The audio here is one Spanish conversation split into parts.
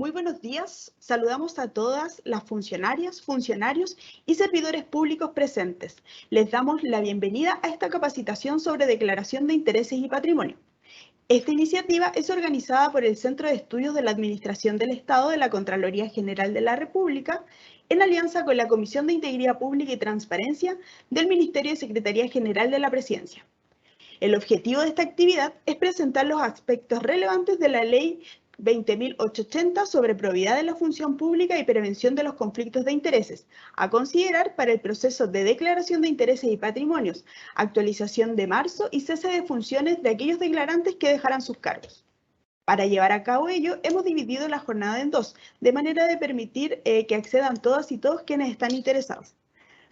Muy buenos días. Saludamos a todas las funcionarias, funcionarios y servidores públicos presentes. Les damos la bienvenida a esta capacitación sobre declaración de intereses y patrimonio. Esta iniciativa es organizada por el Centro de Estudios de la Administración del Estado de la Contraloría General de la República, en alianza con la Comisión de Integridad Pública y Transparencia del Ministerio de Secretaría General de la Presidencia. El objetivo de esta actividad es presentar los aspectos relevantes de la Ley 20.880 sobre probidad de la función pública y prevención de los conflictos de intereses, a considerar para el proceso de declaración de intereses y patrimonios, actualización de marzo y cese de funciones de aquellos declarantes que dejaran sus cargos. Para llevar a cabo ello, hemos dividido la jornada en dos, de manera de permitir que accedan todas y todos quienes están interesados.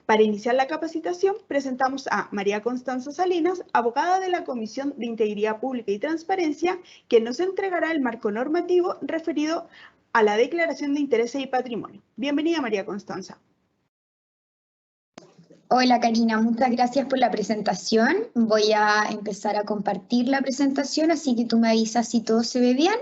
Para iniciar la capacitación, presentamos a María Constanza Salinas, abogada de la Comisión de Integridad Pública y Transparencia, quien nos entregará el marco normativo referido a la declaración de intereses y patrimonio. Bienvenida, María Constanza. Hola Karina, muchas gracias por la presentación. Voy a empezar a compartir la presentación, así que tú me avisas si todo se ve bien.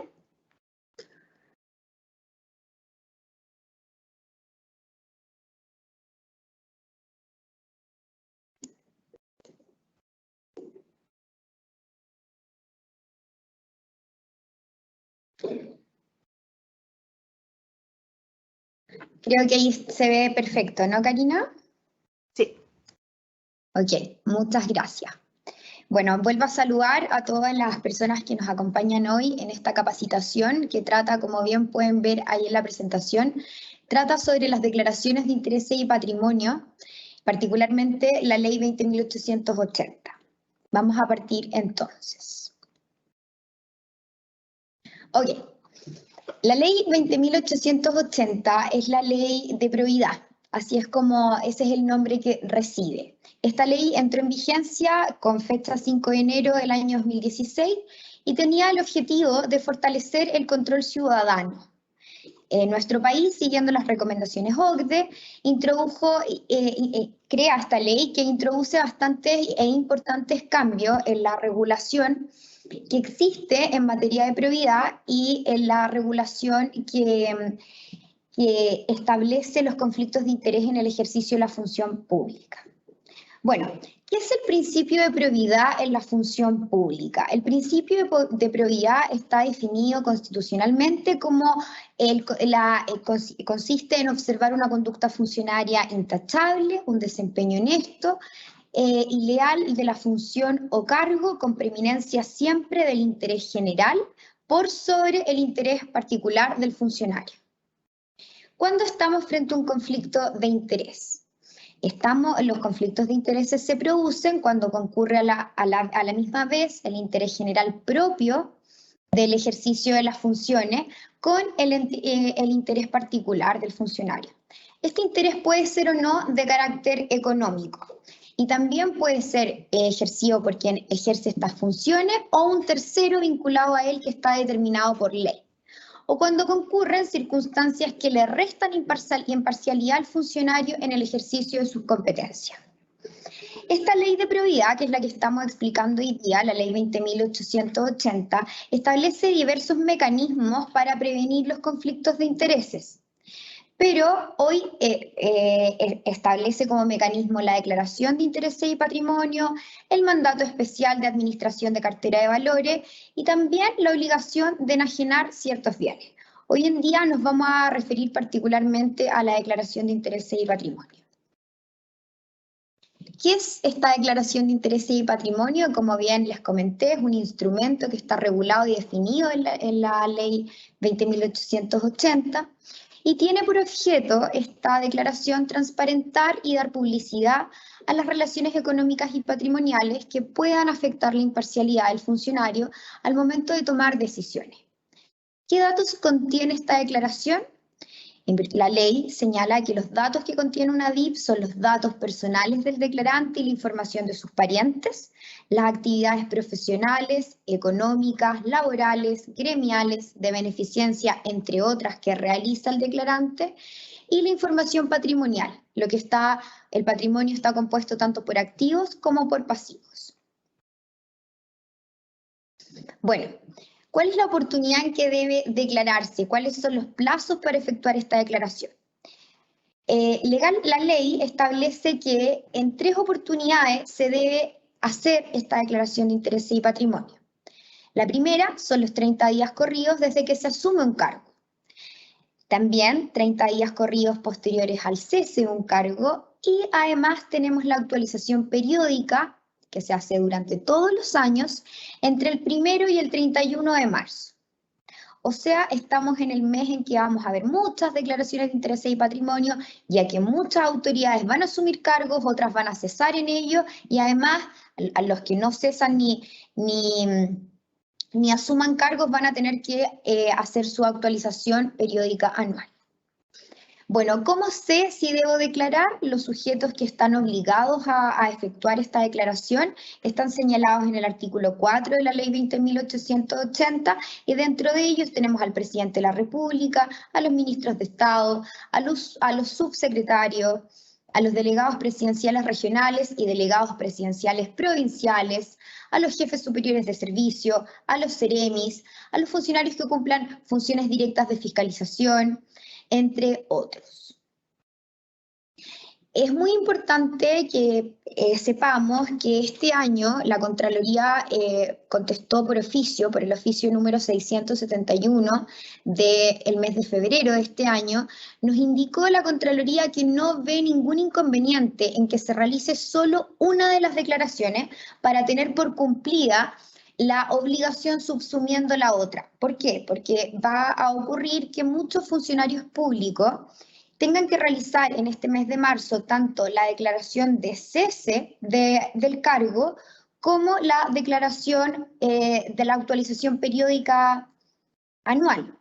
Creo que ahí se ve perfecto, ¿no, Karina? Sí. Ok, muchas gracias. Bueno, vuelvo a saludar a todas las personas que nos acompañan hoy en esta capacitación que trata, como bien pueden ver ahí en la presentación, trata sobre las declaraciones de intereses y patrimonio, particularmente la Ley 20.880. Vamos a partir entonces. Ok. La Ley 20.880 es la ley de probidad, así es como ese es el nombre que recibe. Esta ley entró en vigencia con fecha 5 de enero del año 2016 y tenía el objetivo de fortalecer el control ciudadano. En nuestro país, siguiendo las recomendaciones OCDE, crea esta ley que introduce bastantes e importantes cambios en la regulación que existe en materia de probidad y en la regulación que establece los conflictos de interés en el ejercicio de la función pública. Bueno, ¿qué es el principio de probidad en la función pública? El principio de probidad está definido constitucionalmente como consiste en observar una conducta funcionaria intachable, un desempeño honesto y leal de la función o cargo con preeminencia siempre del interés general por sobre el interés particular del funcionario. ¿Cuándo estamos frente a un conflicto de interés? Los conflictos de intereses se producen cuando concurre a la misma vez el interés general propio del ejercicio de las funciones con el interés particular del funcionario. Este interés puede ser o no de carácter económico y también puede ser ejercido por quien ejerce estas funciones o un tercero vinculado a él que está determinado por ley, o cuando concurren circunstancias que le restan imparcialidad al funcionario en el ejercicio de sus competencias. Esta ley de probidad, que es la que estamos explicando hoy día, la ley 20.880, establece diversos mecanismos para prevenir los conflictos de intereses. Pero hoy establece como mecanismo la declaración de intereses y patrimonio, el mandato especial de administración de cartera de valores y también la obligación de enajenar ciertos bienes. Hoy en día nos vamos a referir particularmente a la declaración de intereses y patrimonio. ¿Qué es esta declaración de intereses y patrimonio? Como bien les comenté, es un instrumento que está regulado y definido en la ley 20.880. Y tiene por objeto esta declaración transparentar y dar publicidad a las relaciones económicas y patrimoniales que puedan afectar la imparcialidad del funcionario al momento de tomar decisiones. ¿Qué datos contiene esta declaración? La ley señala que los datos que contiene una DIP son los datos personales del declarante y la información de sus parientes, las actividades profesionales, económicas, laborales, gremiales, de beneficencia, entre otras que realiza el declarante, y la información patrimonial. El patrimonio está compuesto tanto por activos como por pasivos. Bueno, ¿Cuál es la oportunidad en que debe declararse? ¿Cuáles son los plazos para efectuar esta declaración? La ley establece que en 3 oportunidades se debe hacer esta declaración de intereses y patrimonio. La primera son los 30 días corridos desde que se asume un cargo. También 30 días corridos posteriores al cese de un cargo y además tenemos la actualización periódica que se hace durante todos los años entre el 1 y el 31 de marzo. O sea, estamos en el mes en que vamos a ver muchas declaraciones de intereses y patrimonio, ya que muchas autoridades van a asumir cargos, otras van a cesar en ello, y además a los que no cesan ni asuman cargos van a tener que hacer su actualización periódica anual. Bueno, ¿cómo sé si debo declarar? Los sujetos que están obligados a efectuar esta declaración están señalados en el artículo 4 de la Ley 20.880 y dentro de ellos tenemos al presidente de la República, a los ministros de Estado, a los subsecretarios, a los delegados presidenciales regionales y delegados presidenciales provinciales, a los jefes superiores de servicio, a los seremis, a los funcionarios que cumplan funciones directas de fiscalización, entre otros. Es muy importante que sepamos que este año la Contraloría contestó por el oficio número 671 del mes de febrero de este año, nos indicó la Contraloría que no ve ningún inconveniente en que se realice solo una de las declaraciones para tener por cumplida la obligación subsumiendo la otra. ¿Por qué? Porque va a ocurrir que muchos funcionarios públicos tengan que realizar en este mes de marzo tanto la declaración de cese del cargo como la declaración de la actualización periódica anual.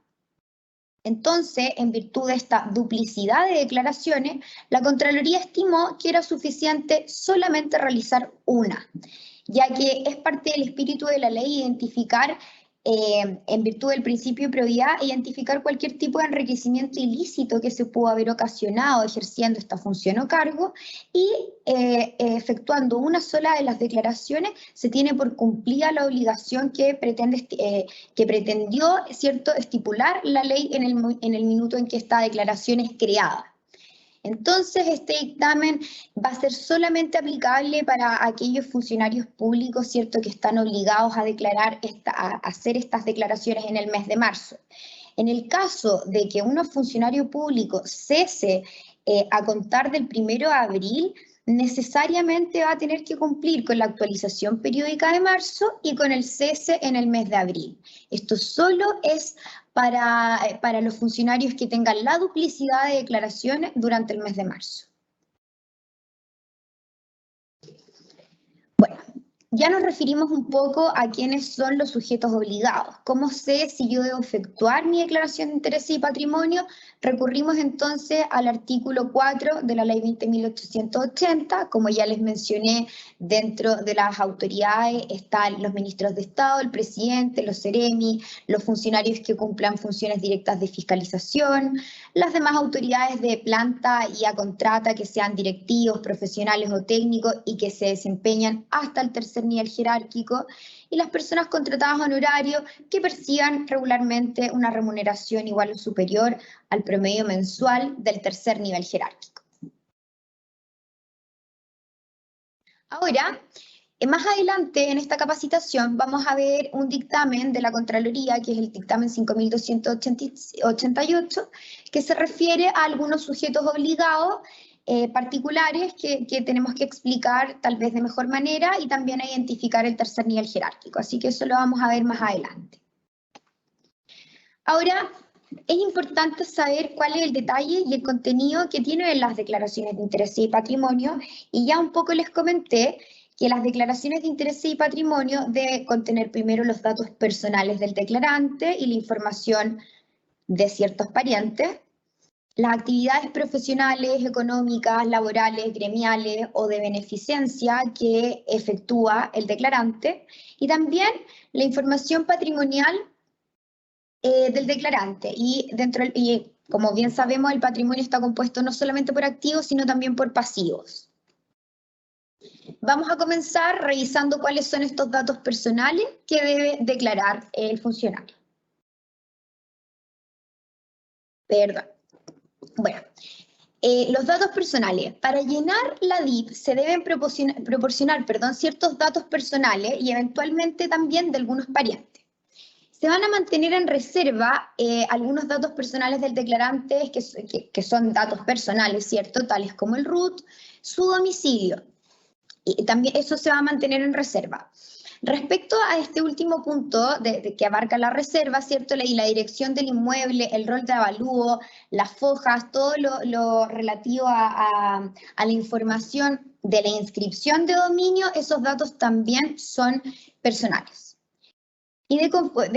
Entonces, en virtud de esta duplicidad de declaraciones, la Contraloría estimó que era suficiente solamente realizar una, ya que es parte del espíritu de la ley identificar, en virtud del principio de probidad, identificar cualquier tipo de enriquecimiento ilícito que se pudo haber ocasionado ejerciendo esta función o cargo y efectuando una sola de las declaraciones se tiene por cumplida la obligación que pretendió, ¿cierto?, estipular la ley en el minuto en que esta declaración es creada. Entonces, este dictamen va a ser solamente aplicable para aquellos funcionarios públicos, ¿cierto?, que están obligados a a hacer estas declaraciones en el mes de marzo. En el caso de que un funcionario público cese a contar del 1 de abril, necesariamente va a tener que cumplir con la actualización periódica de marzo y con el cese en el mes de abril. Esto solo es para los funcionarios que tengan la duplicidad de declaraciones durante el mes de marzo. Bueno, ya nos referimos un poco a quiénes son los sujetos obligados. ¿Cómo sé si yo debo efectuar mi declaración de intereses y patrimonio? Recurrimos entonces al artículo 4 de la Ley 20.880. Como ya les mencioné, dentro de las autoridades están los ministros de Estado, el presidente, los seremi, los funcionarios que cumplan funciones directas de fiscalización, las demás autoridades de planta y a contrata que sean directivos, profesionales o técnicos y que se desempeñan hasta el tercer nivel jerárquico, y las personas contratadas a honorario que perciban regularmente una remuneración igual o superior al promedio mensual del tercer nivel jerárquico. Ahora, más adelante en esta capacitación vamos a ver un dictamen de la Contraloría, que es el dictamen 5.288, que se refiere a algunos sujetos obligados particulares que tenemos que explicar tal vez de mejor manera y también a identificar el tercer nivel jerárquico. Así que eso lo vamos a ver más adelante. Ahora, es importante saber cuál es el detalle y el contenido que tienen las declaraciones de intereses y patrimonio, y ya un poco les comenté que las declaraciones de intereses y patrimonio deben contener primero los datos personales del declarante y la información de ciertos parientes, las actividades profesionales, económicas, laborales, gremiales o de beneficencia que efectúa el declarante, y también la información patrimonial del declarante. Y como bien sabemos, el patrimonio está compuesto no solamente por activos, sino también por pasivos. Vamos a comenzar revisando cuáles son estos datos personales que debe declarar el funcionario. Perdón. Bueno, los datos personales. Para llenar la DIP se deben proporcionar ciertos datos personales y eventualmente también de algunos parientes. Se van a mantener en reserva algunos datos personales del declarante que son datos personales, ¿cierto? Tales como el RUT, su domicilio. Y también eso se va a mantener en reserva. Respecto a este último punto de que abarca la reserva, ¿cierto? Y la dirección del inmueble, el rol de avalúo, las fojas, todo lo relativo a la información de la inscripción de dominio, esos datos también son personales. Y de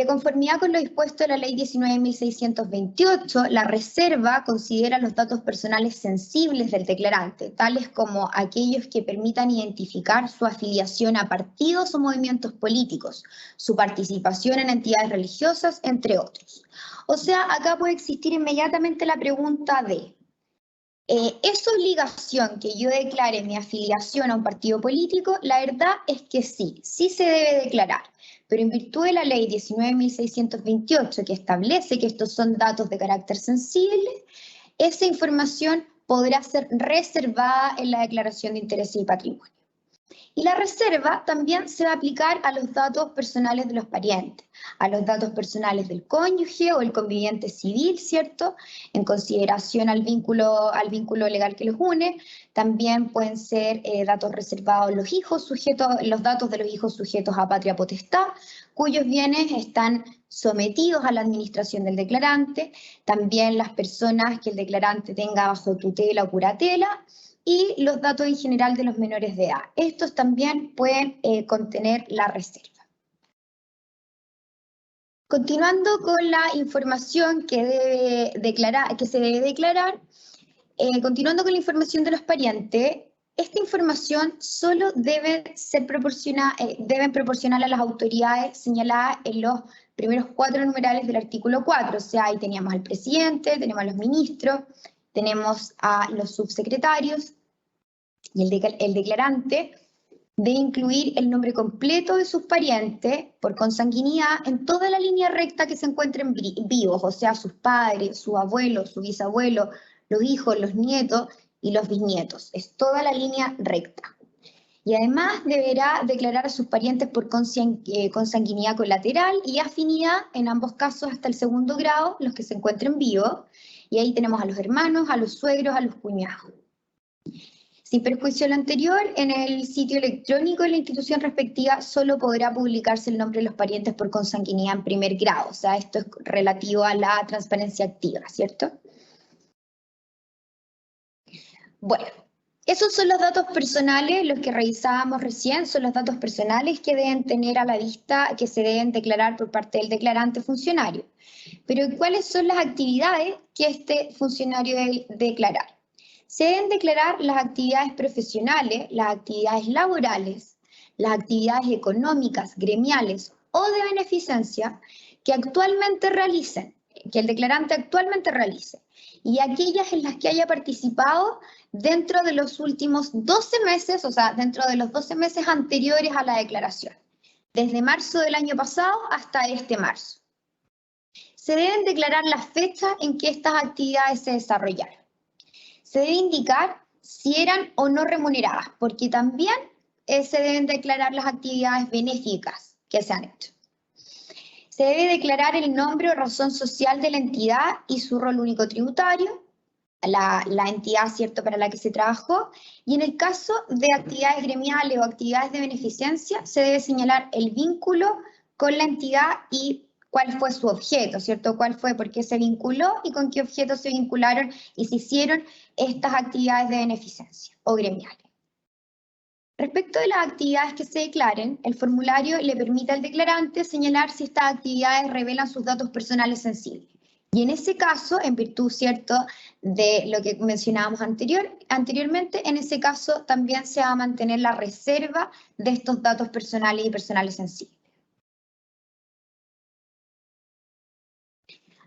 conformidad con lo dispuesto en la Ley 19.628, la reserva considera los datos personales sensibles del declarante, tales como aquellos que permitan identificar su afiliación a partidos o movimientos políticos, su participación en entidades religiosas, entre otros. O sea, acá puede existir inmediatamente la pregunta de, ¿es obligación que yo declare mi afiliación a un partido político? La verdad es que sí se debe declarar. Pero en virtud de la ley 19.628, que establece que estos son datos de carácter sensible, esa información podrá ser reservada en la declaración de intereses y patrimonio. Y la reserva también se va a aplicar a los datos personales de los parientes, a los datos personales del cónyuge o el conviviente civil, ¿cierto? En consideración al vínculo legal que los une. También pueden ser datos reservados los datos de los hijos sujetos a patria potestad, cuyos bienes están sometidos a la administración del declarante. También las personas que el declarante tenga bajo tutela o curatela, y los datos en general de los menores de edad. Estos también pueden contener la reserva. Continuando con la información que se debe declarar, continuando con la información de los parientes, esta información solo deben proporcionar a las autoridades señaladas en los primeros 4 numerales del artículo 4. O sea, ahí teníamos al presidente, tenemos a los ministros, tenemos a los subsecretarios, y el declarante debe incluir el nombre completo de sus parientes por consanguinidad en toda la línea recta que se encuentren vivos, o sea, sus padres, su abuelo, su bisabuelo, los hijos, los nietos y los bisnietos. Es toda la línea recta. Y además deberá declarar a sus parientes por consanguinidad colateral y afinidad, en ambos casos hasta el 2º grado, los que se encuentren vivos. Y ahí tenemos a los hermanos, a los suegros, a los cuñados. Sin perjuicio de lo anterior, en el sitio electrónico de la institución respectiva solo podrá publicarse el nombre de los parientes por consanguinidad en 1er grado. O sea, esto es relativo a la transparencia activa, ¿cierto? Bueno, esos son los datos personales, los que revisábamos recién, son los datos personales que deben tener a la vista, que se deben declarar por parte del declarante funcionario. Pero ¿cuáles son las actividades que este funcionario debe declarar? Se deben declarar las actividades profesionales, las actividades laborales, las actividades económicas, gremiales o de beneficencia que el declarante actualmente realice, y aquellas en las que haya participado dentro de los últimos 12 meses, o sea, dentro de los 12 meses anteriores a la declaración, desde marzo del año pasado hasta este marzo. Se deben declarar las fechas en que estas actividades se desarrollaron. Se debe indicar si eran o no remuneradas, porque también se deben declarar las actividades benéficas que se han hecho. Se debe declarar el nombre o razón social de la entidad y su rol único tributario, la entidad, ¿cierto?, para la que se trabajó, y en el caso de actividades gremiales o actividades de beneficencia, se debe señalar el vínculo con la entidad y cuál fue su objeto, ¿cierto? Cuál fue, por qué se vinculó y con qué objeto se vincularon y se hicieron estas actividades de beneficencia o gremiales. Respecto de las actividades que se declaren, el formulario le permite al declarante señalar si estas actividades revelan sus datos personales sensibles. Y en ese caso, en virtud, ¿cierto?, de lo que mencionábamos anteriormente, en ese caso también se va a mantener la reserva de estos datos personales y personales sensibles.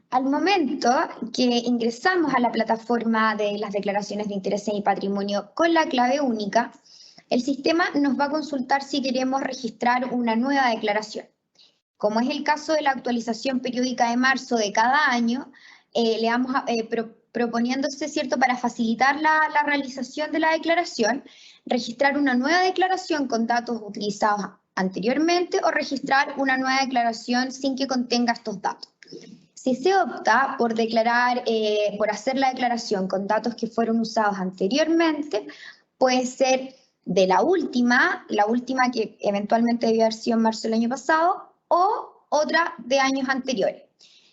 Al momento que ingresamos a la plataforma de las declaraciones de intereses y patrimonio con la clave única, el sistema nos va a consultar si queremos registrar una nueva declaración. Como es el caso de la actualización periódica de marzo de cada año, le vamos proponiéndose, ¿cierto?, para facilitar la realización de la declaración, registrar una nueva declaración con datos utilizados anteriormente o registrar una nueva declaración sin que contenga estos datos. Si se opta por declarar, por hacer la declaración con datos que fueron usados anteriormente, puede ser de la última que eventualmente debió haber sido en marzo del año pasado, o otra de años anteriores.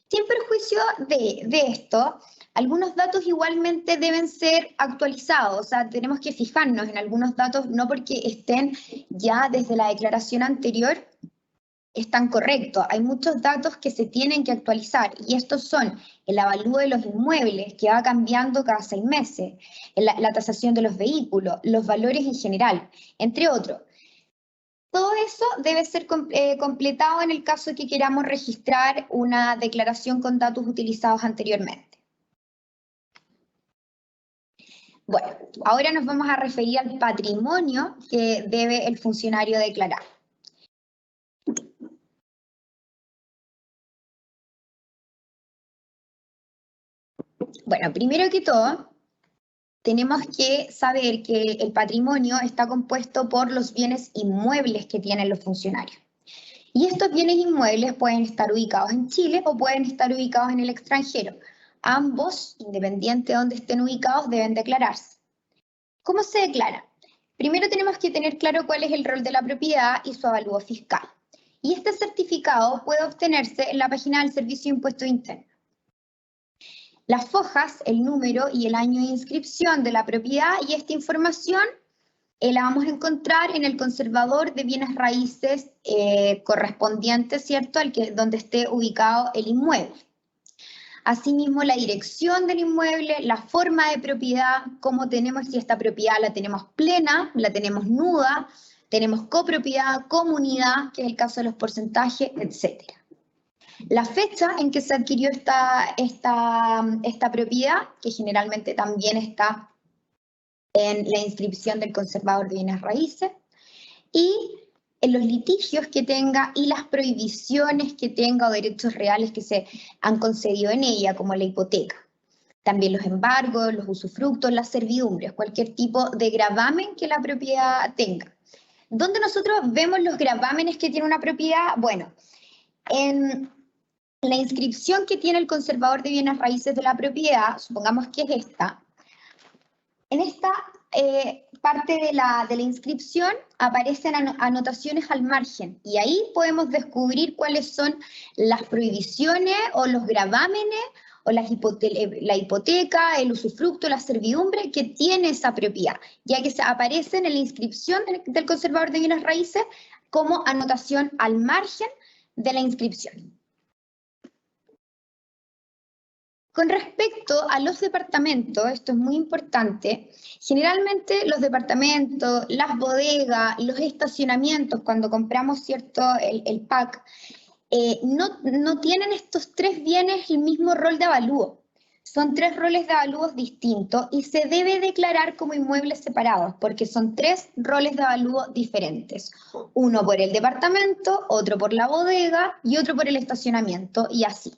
Sin perjuicio de esto, algunos datos igualmente deben ser actualizados, o sea, tenemos que fijarnos en algunos datos, no porque estén ya desde la declaración anterior, están correctos. Hay muchos datos que se tienen que actualizar y estos son el avalúo de los inmuebles, que va cambiando cada 6 meses, la tasación de los vehículos, los valores en general, entre otros. Todo eso debe ser completado en el caso de que queramos registrar una declaración con datos utilizados anteriormente. Bueno, ahora nos vamos a referir al patrimonio que debe el funcionario declarar. Bueno, primero que todo, tenemos que saber que el patrimonio está compuesto por los bienes inmuebles que tienen los funcionarios. Y estos bienes inmuebles pueden estar ubicados en Chile o pueden estar ubicados en el extranjero. Ambos, independiente de donde estén ubicados, deben declararse. ¿Cómo se declara? Primero tenemos que tener claro cuál es el rol de la propiedad y su avalúo fiscal. Y este certificado puede obtenerse en la página del Servicio de Impuestos Internos. Las fojas, el número y el año de inscripción de la propiedad, y esta información la vamos a encontrar en el conservador de bienes raíces correspondiente, ¿cierto?, donde esté ubicado el inmueble. Asimismo, la dirección del inmueble, la forma de propiedad, cómo tenemos, si esta propiedad la tenemos plena, la tenemos nuda, tenemos copropiedad, comunidad, que es el caso de los porcentajes, etcétera. La fecha en que se adquirió esta propiedad, que generalmente también está en la inscripción del conservador de bienes raíces, y en los litigios que tenga y las prohibiciones que tenga o derechos reales que se han concedido en ella, como la hipoteca. También los embargos, los usufructos, las servidumbres, cualquier tipo de gravamen que la propiedad tenga. ¿Dónde nosotros vemos los gravámenes que tiene una propiedad? Bueno, en la inscripción que tiene el conservador de bienes raíces de la propiedad, supongamos que es esta, en esta parte de la inscripción aparecen anotaciones al margen y ahí podemos descubrir cuáles son las prohibiciones o los gravámenes o la hipoteca, el usufructo, la servidumbre que tiene esa propiedad, ya que aparecen en la inscripción del conservador de bienes raíces como anotación al margen de la inscripción. Con respecto a los departamentos, esto es muy importante, generalmente los departamentos, las bodegas, los estacionamientos, cuando compramos, ¿cierto?, el pack, no tienen estos 3 bienes el mismo rol de avalúo. Son 3 roles de avalúos distintos y se debe declarar como inmuebles separados porque son 3 roles de avalúo diferentes. Uno por el departamento, otro por la bodega y otro por el estacionamiento y así.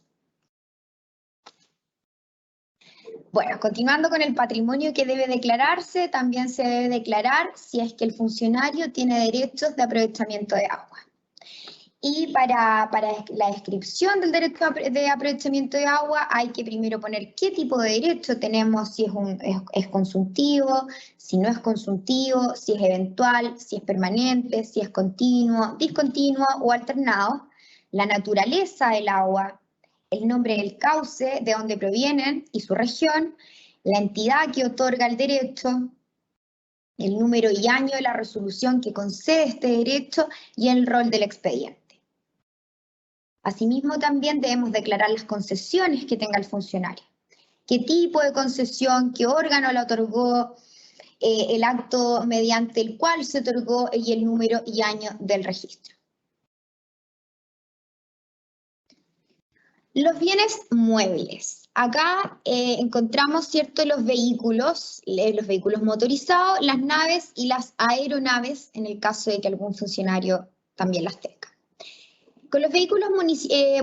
Bueno, continuando con el patrimonio que debe declararse, también se debe declarar si es que el funcionario tiene derechos de aprovechamiento de agua. Y para la descripción del derecho de aprovechamiento de agua hay que primero poner qué tipo de derecho tenemos, si es consultivo, si no es consultivo, si es eventual, si es permanente, si es continuo, discontinuo o alternado, la naturaleza del agua, el nombre del cauce, de dónde provienen y su región, la entidad que otorga el derecho, el número y año de la resolución que concede este derecho y el rol del expediente. Asimismo, también debemos declarar las concesiones que tenga el funcionario. ¿Qué tipo de concesión, qué órgano la otorgó, el acto mediante el cual se otorgó y el número y año del registro? Los bienes muebles. Acá encontramos, ¿cierto?, los vehículos motorizados, las naves y las aeronaves, en el caso de que algún funcionario también las tenga. Con los vehículos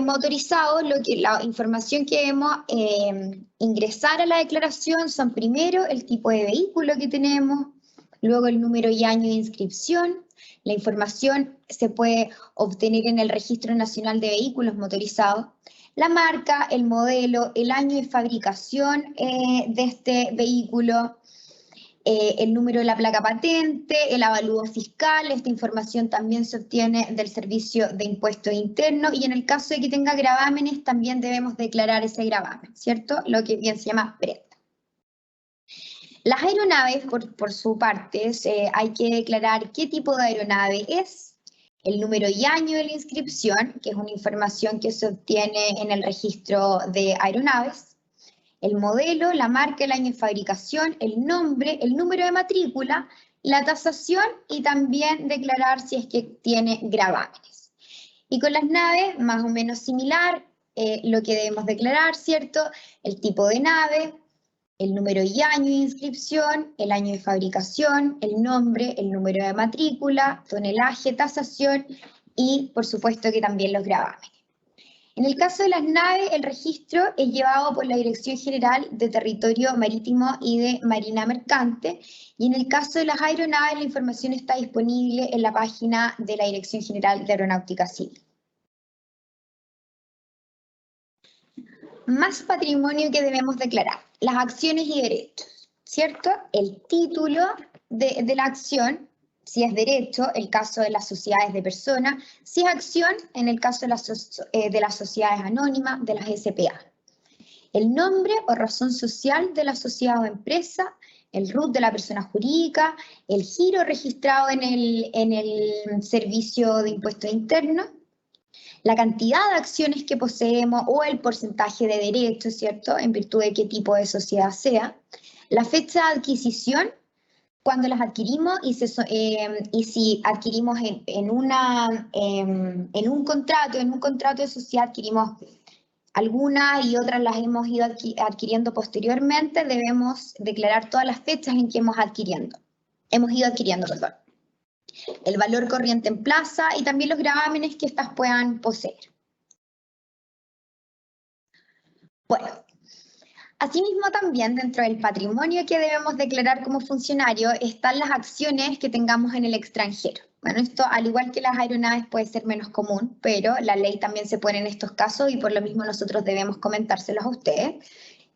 motorizados, la información que debemos ingresar a la declaración son primero el tipo de vehículo que tenemos, luego el número y año de inscripción. La información se puede obtener en el Registro Nacional de Vehículos Motorizados, la marca, el modelo, el año de fabricación de este vehículo, el número de la placa patente, el avalúo fiscal. Esta información también se obtiene del Servicio de Impuestos Internos y en el caso de que tenga gravámenes también debemos declarar ese gravamen, ¿cierto? Lo que bien se llama prenda. Las aeronaves, por su parte, hay que declarar qué tipo de aeronave es, el número y año de la inscripción, que es una información que se obtiene en el registro de aeronaves, el modelo, la marca, el año de fabricación, el nombre, el número de matrícula, la tasación y también declarar si es que tiene gravámenes. Y con las naves, más o menos similar, lo que debemos declarar, ¿cierto? El tipo de nave, el número y año de inscripción, el año de fabricación, el nombre, el número de matrícula, tonelaje, tasación y, por supuesto, que también los gravámenes. En el caso de las naves, el registro es llevado por la Dirección General de Territorio Marítimo y de Marina Mercante, y en el caso de las aeronaves, la información está disponible en la página de la Dirección General de Aeronáutica Civil. Más patrimonio que debemos declarar, las acciones y derechos, ¿cierto? El título de la acción, si es derecho, el caso de las sociedades de personas, si es acción, en el caso de las sociedades anónimas, de las SPA. El nombre o razón social de la sociedad o empresa, el RUT de la persona jurídica, el giro registrado en el Servicio de Impuestos Internos, la cantidad de acciones que poseemos o el porcentaje de derechos, ¿cierto?, en virtud de qué tipo de sociedad sea, la fecha de adquisición, cuando las adquirimos y si adquirimos en un contrato de sociedad adquirimos algunas y otras las hemos ido adquiriendo posteriormente, debemos declarar todas las fechas en que hemos ido adquiriendo, perdón. El valor corriente en plaza y también los gravámenes que éstas puedan poseer. Bueno, asimismo también dentro del patrimonio que debemos declarar como funcionario están las acciones que tengamos en el extranjero. Bueno, esto al igual que las aeronaves puede ser menos común, pero la ley también se pone en estos casos y por lo mismo nosotros debemos comentárselos a ustedes.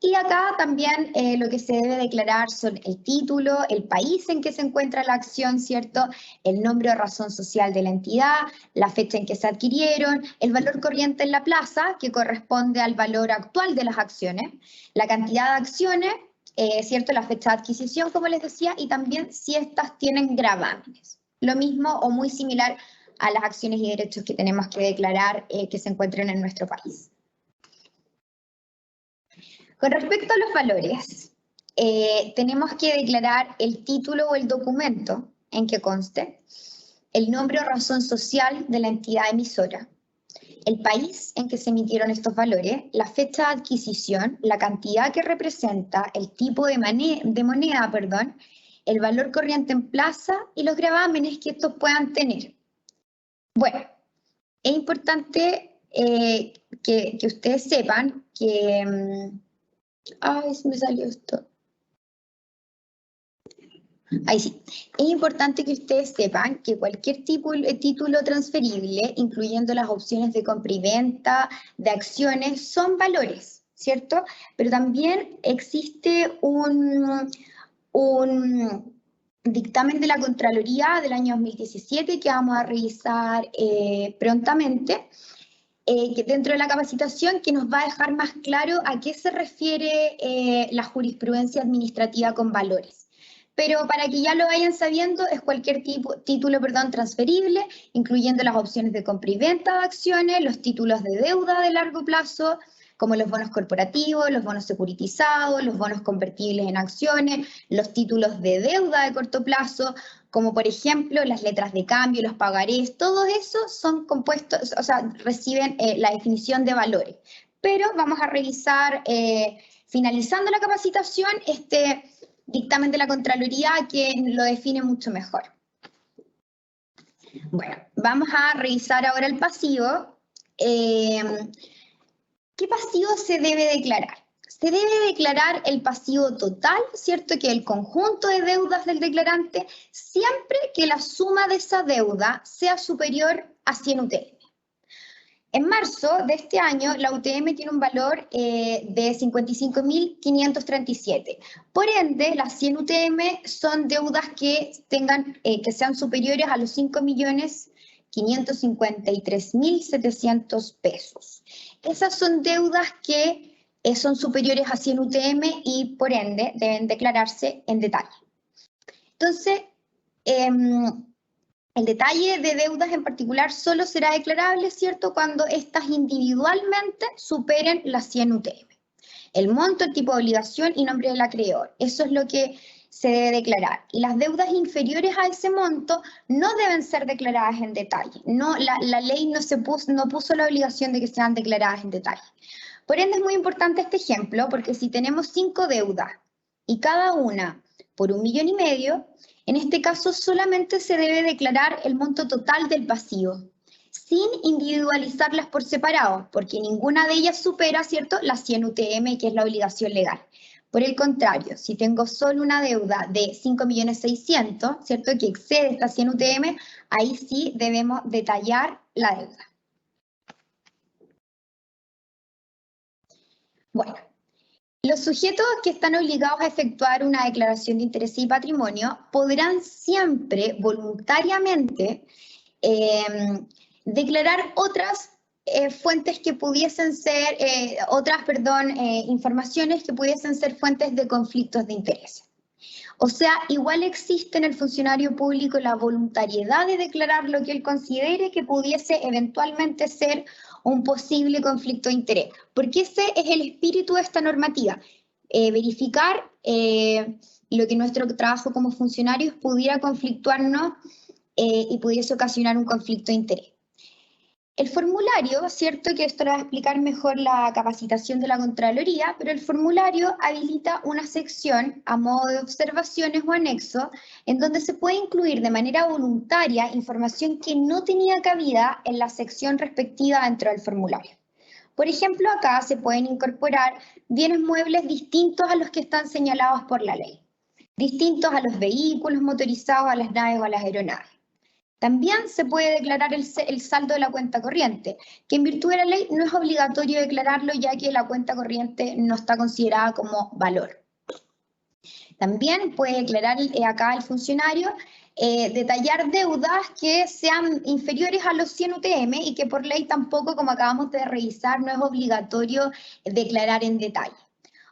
Y acá también lo que se debe declarar son el título, el país en que se encuentra la acción, ¿cierto? El nombre o razón social de la entidad, la fecha en que se adquirieron, el valor corriente en la plaza, que corresponde al valor actual de las acciones, la cantidad de acciones, ¿cierto? La fecha de adquisición, como les decía, y también si estas tienen gravámenes. Lo mismo o muy similar a las acciones y derechos que tenemos que declarar que se encuentren en nuestro país. Con respecto a los valores, tenemos que declarar el título o el documento en que conste, el nombre o razón social de la entidad emisora, el país en que se emitieron estos valores, la fecha de adquisición, la cantidad que representa, el tipo de moneda, el valor corriente en plaza y los gravámenes que estos puedan tener. Bueno, es importante que ustedes sepan que... Ay, se me salió esto. Ahí sí. Es importante que ustedes sepan que cualquier título transferible, incluyendo las opciones de compra y venta, de acciones, son valores, ¿cierto? Pero también existe un dictamen de la Contraloría del año 2017 que vamos a revisar prontamente, que dentro de la capacitación, que nos va a dejar más claro a qué se refiere la jurisprudencia administrativa con valores. Pero para que ya lo vayan sabiendo, es cualquier título transferible, incluyendo las opciones de compra y venta de acciones, los títulos de deuda de largo plazo, como los bonos corporativos, los bonos securitizados, los bonos convertibles en acciones, los títulos de deuda de corto plazo, como por ejemplo las letras de cambio, los pagarés, todos esos son compuestos, o sea, reciben la definición de valores. pero vamos a revisar, finalizando la capacitación, este dictamen de la Contraloría que lo define mucho mejor. Bueno, vamos a revisar ahora el pasivo. ¿Qué pasivo se debe declarar? Se debe declarar el pasivo total, ¿cierto? Que el conjunto de deudas del declarante, siempre que la suma de esa deuda sea superior a 100 UTM. En marzo de este año, la UTM tiene un valor de 55.537. Por ende, las 100 UTM son deudas que sean superiores a los 5.553.700 pesos. Esas son deudas que son superiores a 100 UTM y, por ende, deben declararse en detalle. Entonces, el detalle de deudas en particular solo será declarable, ¿cierto?, cuando estas individualmente superen las 100 UTM. El monto, el tipo de obligación y nombre del acreedor. Eso es lo que se debe declarar. Y las deudas inferiores a ese monto no deben ser declaradas en detalle. No, la ley no puso la obligación de que sean declaradas en detalle. Por ende, es muy importante este ejemplo, porque si tenemos 5 deudas y cada una por 1,5 millones, en este caso solamente se debe declarar el monto total del pasivo, sin individualizarlas por separado, porque ninguna de ellas supera, ¿cierto?, las 100 UTM, que es la obligación legal. Por el contrario, si tengo solo una deuda de 5.600.000, ¿cierto?, que excede estas 100 UTM, ahí sí debemos detallar la deuda. Bueno, los sujetos que están obligados a efectuar una declaración de interés y patrimonio podrán siempre voluntariamente declarar otras fuentes que pudiesen ser, informaciones que pudiesen ser fuentes de conflictos de interés. O sea, igual existe en el funcionario público la voluntariedad de declarar lo que él considere que pudiese eventualmente ser un posible conflicto de interés, porque ese es el espíritu de esta normativa, verificar lo que nuestro trabajo como funcionarios pudiera conflictuarnos y pudiese ocasionar un conflicto de interés. El formulario, ¿cierto?, que esto lo va a explicar mejor la capacitación de la Contraloría, pero el formulario habilita una sección a modo de observaciones o anexo en donde se puede incluir de manera voluntaria información que no tenía cabida en la sección respectiva dentro del formulario. Por ejemplo, acá se pueden incorporar bienes muebles distintos a los que están señalados por la ley, distintos a los vehículos motorizados, a las naves o a las aeronaves. También se puede declarar el saldo de la cuenta corriente, que en virtud de la ley no es obligatorio declararlo, ya que la cuenta corriente no está considerada como valor. También puede declarar acá el funcionario detallar deudas que sean inferiores a los 100 UTM y que por ley tampoco, como acabamos de revisar, no es obligatorio declarar en detalle.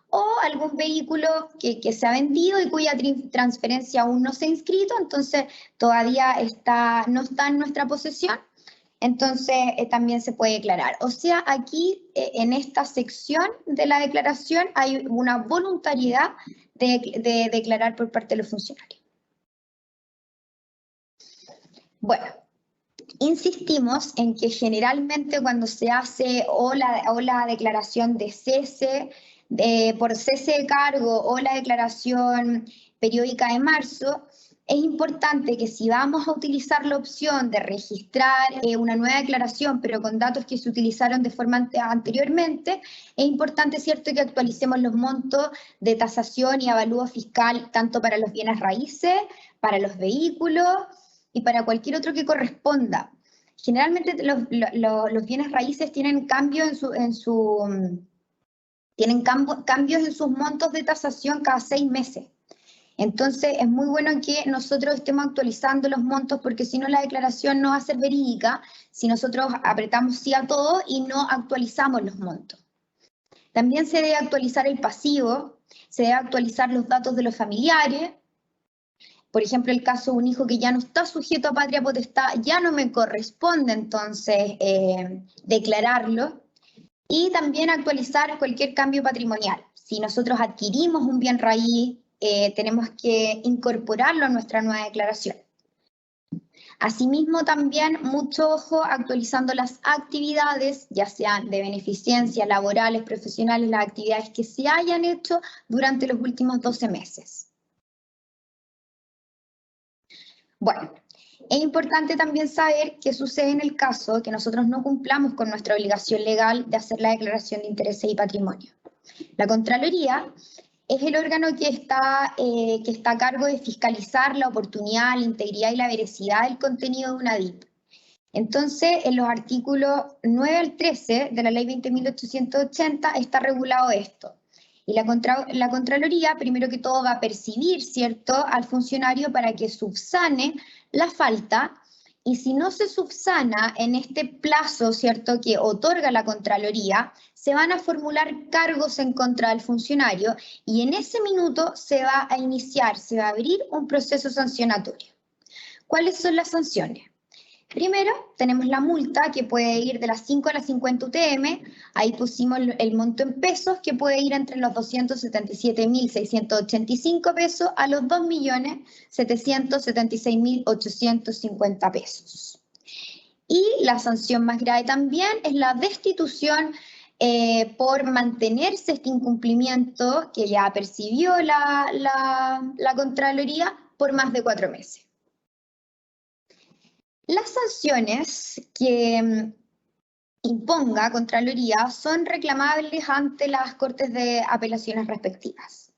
O algún vehículo que se ha vendido y cuya transferencia aún no se ha inscrito, entonces todavía no está en nuestra posesión, entonces también se puede declarar. O sea, aquí en esta sección de la declaración hay una voluntariedad de declarar por parte de los funcionarios. Bueno, insistimos en que generalmente cuando se hace o la declaración de cese, por cese de cargo o la declaración periódica de marzo, es importante que si vamos a utilizar la opción de registrar una nueva declaración, pero con datos que se utilizaron de forma anteriormente, es importante, ¿cierto?, que actualicemos los montos de tasación y avalúo fiscal tanto para los bienes raíces, para los vehículos y para cualquier otro que corresponda. Generalmente los bienes raíces tienen cambios cambios en sus montos de tasación cada 6 meses. Entonces, es muy bueno que nosotros estemos actualizando los montos, porque si no la declaración no va a ser verídica si nosotros apretamos sí a todo y no actualizamos los montos. También se debe actualizar el pasivo, se debe actualizar los datos de los familiares. Por ejemplo, el caso de un hijo que ya no está sujeto a patria potestad, ya no me corresponde entonces declararlo. Y también actualizar cualquier cambio patrimonial. Si nosotros adquirimos un bien raíz, tenemos que incorporarlo a nuestra nueva declaración. Asimismo, también mucho ojo actualizando las actividades, ya sean de beneficencia, laborales, profesionales, las actividades que se hayan hecho durante los últimos 12 meses. Bueno, es importante también saber qué sucede en el caso que nosotros no cumplamos con nuestra obligación legal de hacer la declaración de intereses y patrimonio. La Contraloría es el órgano que está a cargo de fiscalizar la oportunidad, la integridad y la veracidad del contenido de una DIP. Entonces, en los artículos 9 al 13 de la Ley 20.880 está regulado esto. Y la Contraloría, primero que todo, va a percibir, ¿cierto?, al funcionario para que subsane la falta, y si no se subsana en este plazo, ¿cierto?, que otorga la Contraloría, se van a formular cargos en contra del funcionario y en ese minuto se va a iniciar, se va a abrir un proceso sancionatorio. ¿Cuáles son las sanciones? Primero, tenemos la multa que puede ir de las 5 a las 50 UTM, ahí pusimos el monto en pesos que puede ir entre los 277.685 pesos a los 2.776.850 pesos. Y la sanción más grave también es la destitución por mantenerse este incumplimiento que ya percibió la Contraloría por más de 4 meses. Las sanciones que imponga Contraloría son reclamables ante las Cortes de Apelaciones respectivas.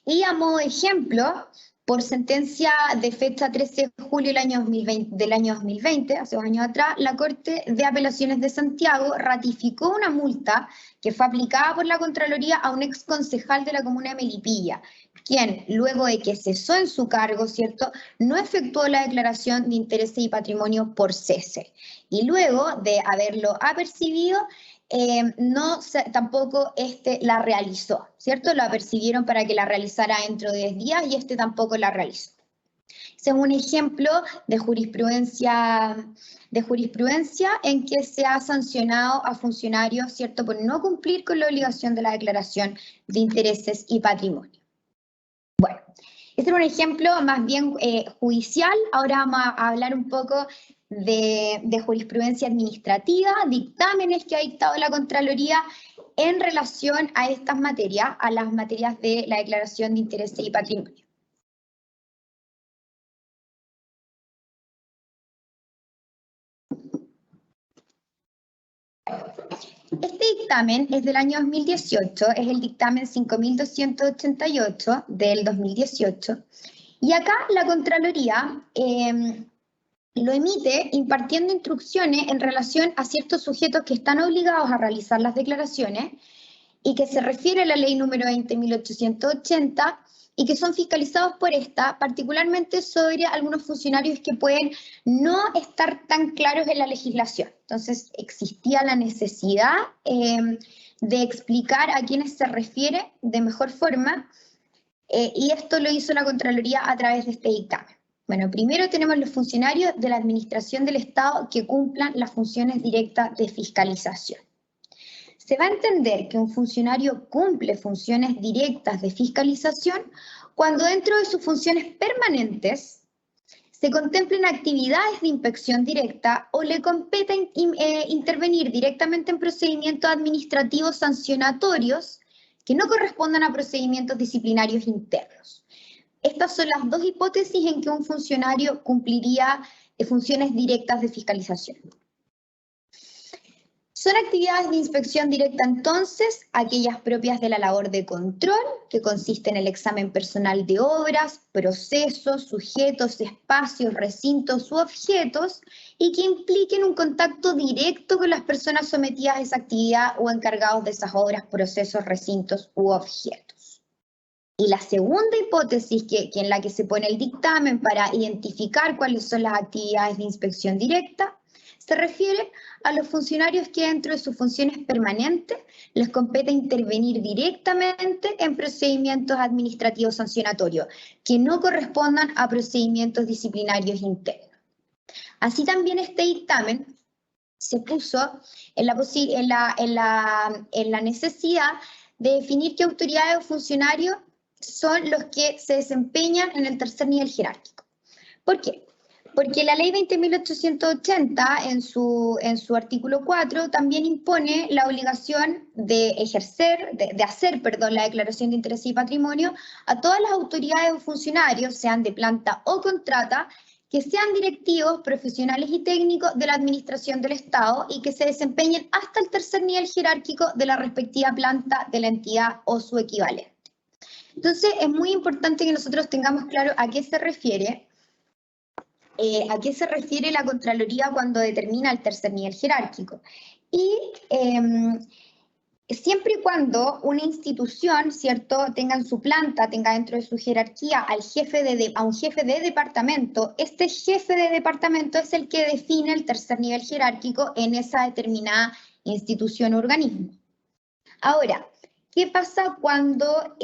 Y a modo de ejemplo, por sentencia de fecha 13 de julio del año 2020, hace 2 años atrás, la Corte de Apelaciones de Santiago ratificó una multa que fue aplicada por la Contraloría a un ex concejal de la comuna de Melipilla, quien, luego de que cesó en su cargo, ¿cierto?, no efectuó la declaración de intereses y patrimonio por cese. Y luego de haberlo apercibido, tampoco la realizó, ¿cierto? Lo apercibieron para que la realizara dentro de 10 días y tampoco la realizó. Ese es un ejemplo de jurisprudencia en que se ha sancionado a funcionarios, ¿cierto?, por no cumplir con la obligación de la declaración de intereses y patrimonio. Bueno, este es un ejemplo más bien judicial. Ahora vamos a hablar un poco de jurisprudencia administrativa, dictámenes que ha dictado la Contraloría en relación a estas materias, a las materias de la declaración de intereses y patrimonio. Este dictamen es del año 2018, es el dictamen 5.288 del 2018, y acá la Contraloría lo emite impartiendo instrucciones en relación a ciertos sujetos que están obligados a realizar las declaraciones y que se refiere a la ley número 20.880 y que son fiscalizados por esta, particularmente sobre algunos funcionarios que pueden no estar tan claros en la legislación. Entonces, existía la necesidad de explicar a quiénes se refiere de mejor forma, y esto lo hizo la Contraloría a través de este dictamen. Bueno, primero tenemos los funcionarios de la Administración del Estado que cumplan las funciones directas de fiscalización. Se va a entender que un funcionario cumple funciones directas de fiscalización cuando dentro de sus funciones permanentes se contemplen actividades de inspección directa o le compete intervenir directamente en procedimientos administrativos sancionatorios que no correspondan a procedimientos disciplinarios internos. Estas son las dos hipótesis en que un funcionario cumpliría funciones directas de fiscalización. Son actividades de inspección directa, entonces, aquellas propias de la labor de control, que consiste en el examen personal de obras, procesos, sujetos, espacios, recintos u objetos, y que impliquen un contacto directo con las personas sometidas a esa actividad o encargados de esas obras, procesos, recintos u objetos. Y la segunda hipótesis en la que se pone el dictamen para identificar cuáles son las actividades de inspección directa se refiere a los funcionarios que dentro de sus funciones permanentes les compete intervenir directamente en procedimientos administrativos sancionatorios que no correspondan a procedimientos disciplinarios internos. Así también este dictamen se puso en la necesidad de definir qué autoridades o funcionarios son los que se desempeñan en el tercer nivel jerárquico. ¿Por qué? Porque la ley 20.880 en su artículo 4 también impone la obligación de hacer la declaración de intereses y patrimonio a todas las autoridades o funcionarios, sean de planta o contrata, que sean directivos, profesionales y técnicos de la administración del Estado y que se desempeñen hasta el tercer nivel jerárquico de la respectiva planta de la entidad o su equivalente. Entonces, es muy importante que nosotros tengamos claro a qué se refiere la Contraloría cuando determina el tercer nivel jerárquico. Y siempre y cuando una institución, ¿cierto?, tenga en su planta, tenga dentro de su jerarquía a un jefe de departamento, este jefe de departamento es el que define el tercer nivel jerárquico en esa determinada institución o organismo. Ahora, ¿qué pasa cuando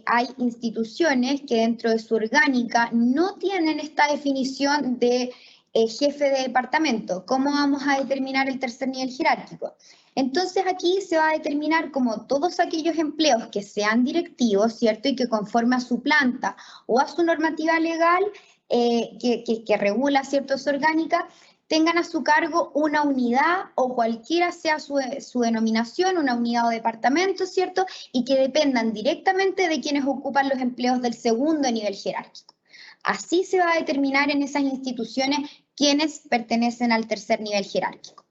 hay instituciones que dentro de su orgánica no tienen esta definición de jefe de departamento? ¿Cómo vamos a determinar el tercer nivel jerárquico? Entonces aquí se va a determinar como todos aquellos empleos que sean directivos, ¿cierto? Y que conforme a su planta o a su normativa legal que regula ciertas orgánicas, tengan a su cargo una unidad o cualquiera sea su denominación, una unidad o departamento, ¿cierto? Y que dependan directamente de quienes ocupan los empleos del segundo nivel jerárquico. Así se va a determinar en esas instituciones quienes pertenecen al tercer nivel jerárquico.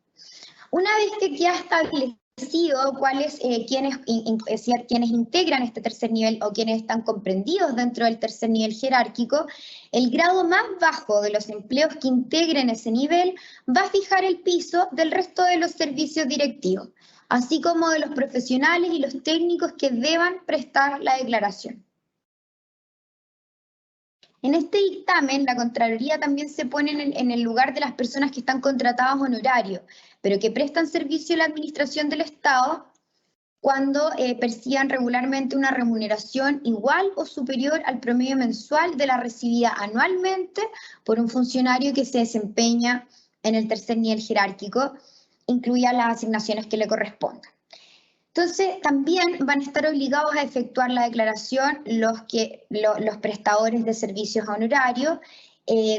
Una vez que queda establecido cuáles quienes integran este tercer nivel o quienes están comprendidos dentro del tercer nivel jerárquico, el grado más bajo de los empleos que integren ese nivel va a fijar el piso del resto de los servicios directivos, así como de los profesionales y los técnicos que deban prestar la declaración. En este dictamen, la Contraloría también se pone en el lugar de las personas que están contratadas honorarios, pero que prestan servicio a la administración del Estado cuando perciban regularmente una remuneración igual o superior al promedio mensual de la recibida anualmente por un funcionario que se desempeña en el tercer nivel jerárquico, incluidas las asignaciones que le correspondan. Entonces, también van a estar obligados a efectuar la declaración los prestadores de servicios honorarios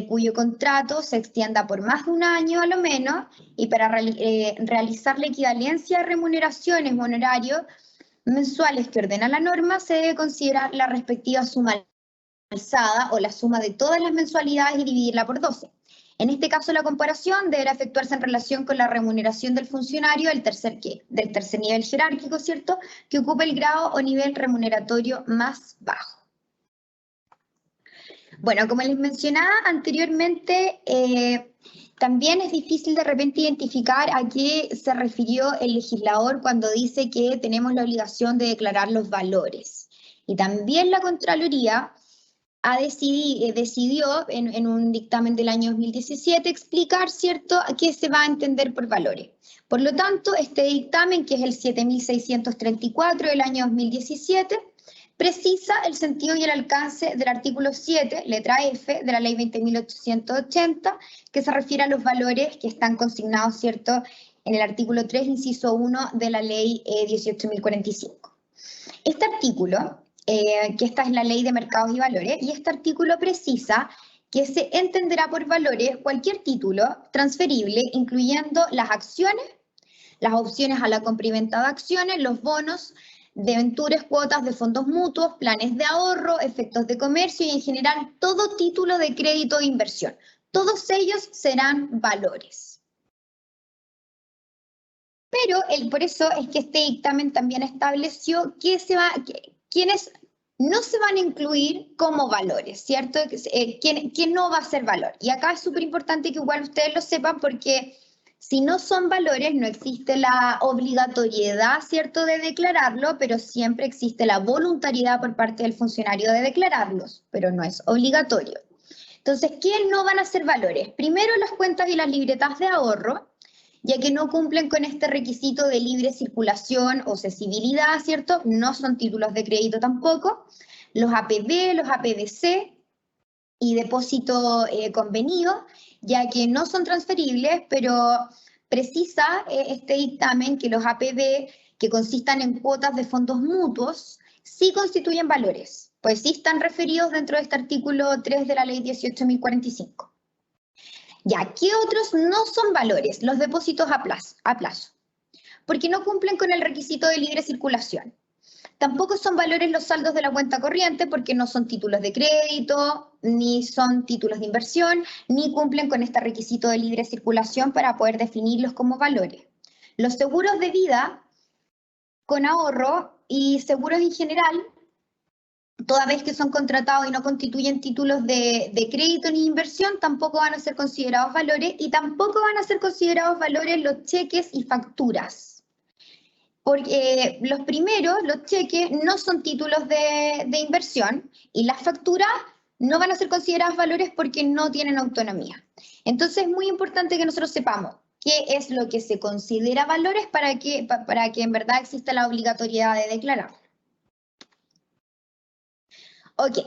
cuyo contrato se extienda por más de un año a lo menos, y para realizar la equivalencia de remuneraciones o honorarios mensuales que ordena la norma, se debe considerar la respectiva suma alzada o la suma de todas las mensualidades y dividirla por 12. En este caso, la comparación deberá efectuarse en relación con la remuneración del funcionario del tercer nivel jerárquico, ¿cierto?, que ocupe el grado o nivel remuneratorio más bajo. Bueno, como les mencionaba anteriormente, también es difícil de repente identificar a qué se refirió el legislador cuando dice que tenemos la obligación de declarar los valores. Y también la Contraloría decidió en un dictamen del año 2017 explicar, ¿cierto?, a qué se va a entender por valores. Por lo tanto, este dictamen, que es el 7634 del año 2017, precisa el sentido y el alcance del artículo 7, letra F, de la ley 20.880, que se refiere a los valores que están consignados, ¿cierto?, en el artículo 3, inciso 1 de la ley 18.045. Este artículo, que esta es la ley de mercados y valores, y este artículo precisa que se entenderá por valores cualquier título transferible, incluyendo las acciones, las opciones a la compra y venta de acciones, los bonos, debentures, cuotas de fondos mutuos, planes de ahorro, efectos de comercio y en general todo título de crédito de inversión. Todos ellos serán valores. Pero por eso es que este dictamen también estableció quiénes no se van a incluir como valores, ¿cierto? ¿Quién no va a ser valor? Y acá es súper importante que igual ustedes lo sepan porque si no son valores no existe la obligatoriedad, ¿cierto?, de declararlo, pero siempre existe la voluntariedad por parte del funcionario de declararlos, pero no es obligatorio. Entonces, ¿quiénes no van a ser valores? Primero, las cuentas y las libretas de ahorro, ya que no cumplen con este requisito de libre circulación o cesibilidad, ¿cierto? No son títulos de crédito tampoco. Los APB, los APBC y depósito convenido, ya que no son transferibles, pero precisa este dictamen que los APB que consistan en cuotas de fondos mutuos sí constituyen valores, pues sí están referidos dentro de este artículo 3 de la ley 18.045. Ya, ¿qué otros no son valores? Los depósitos a plazo, porque no cumplen con el requisito de libre circulación. Tampoco son valores los saldos de la cuenta corriente porque no son títulos de crédito, ni son títulos de inversión, ni cumplen con este requisito de libre circulación para poder definirlos como valores. Los seguros de vida con ahorro y seguros en general, toda vez que son contratados y no constituyen títulos de crédito ni inversión, tampoco van a ser considerados valores y tampoco van a ser considerados valores los cheques y facturas. Porque los primeros, los cheques, no son títulos de inversión y las facturas no van a ser consideradas valores porque no tienen autonomía. Entonces es muy importante que nosotros sepamos qué es lo que se considera valores para que en verdad exista la obligatoriedad de declarar. Ok,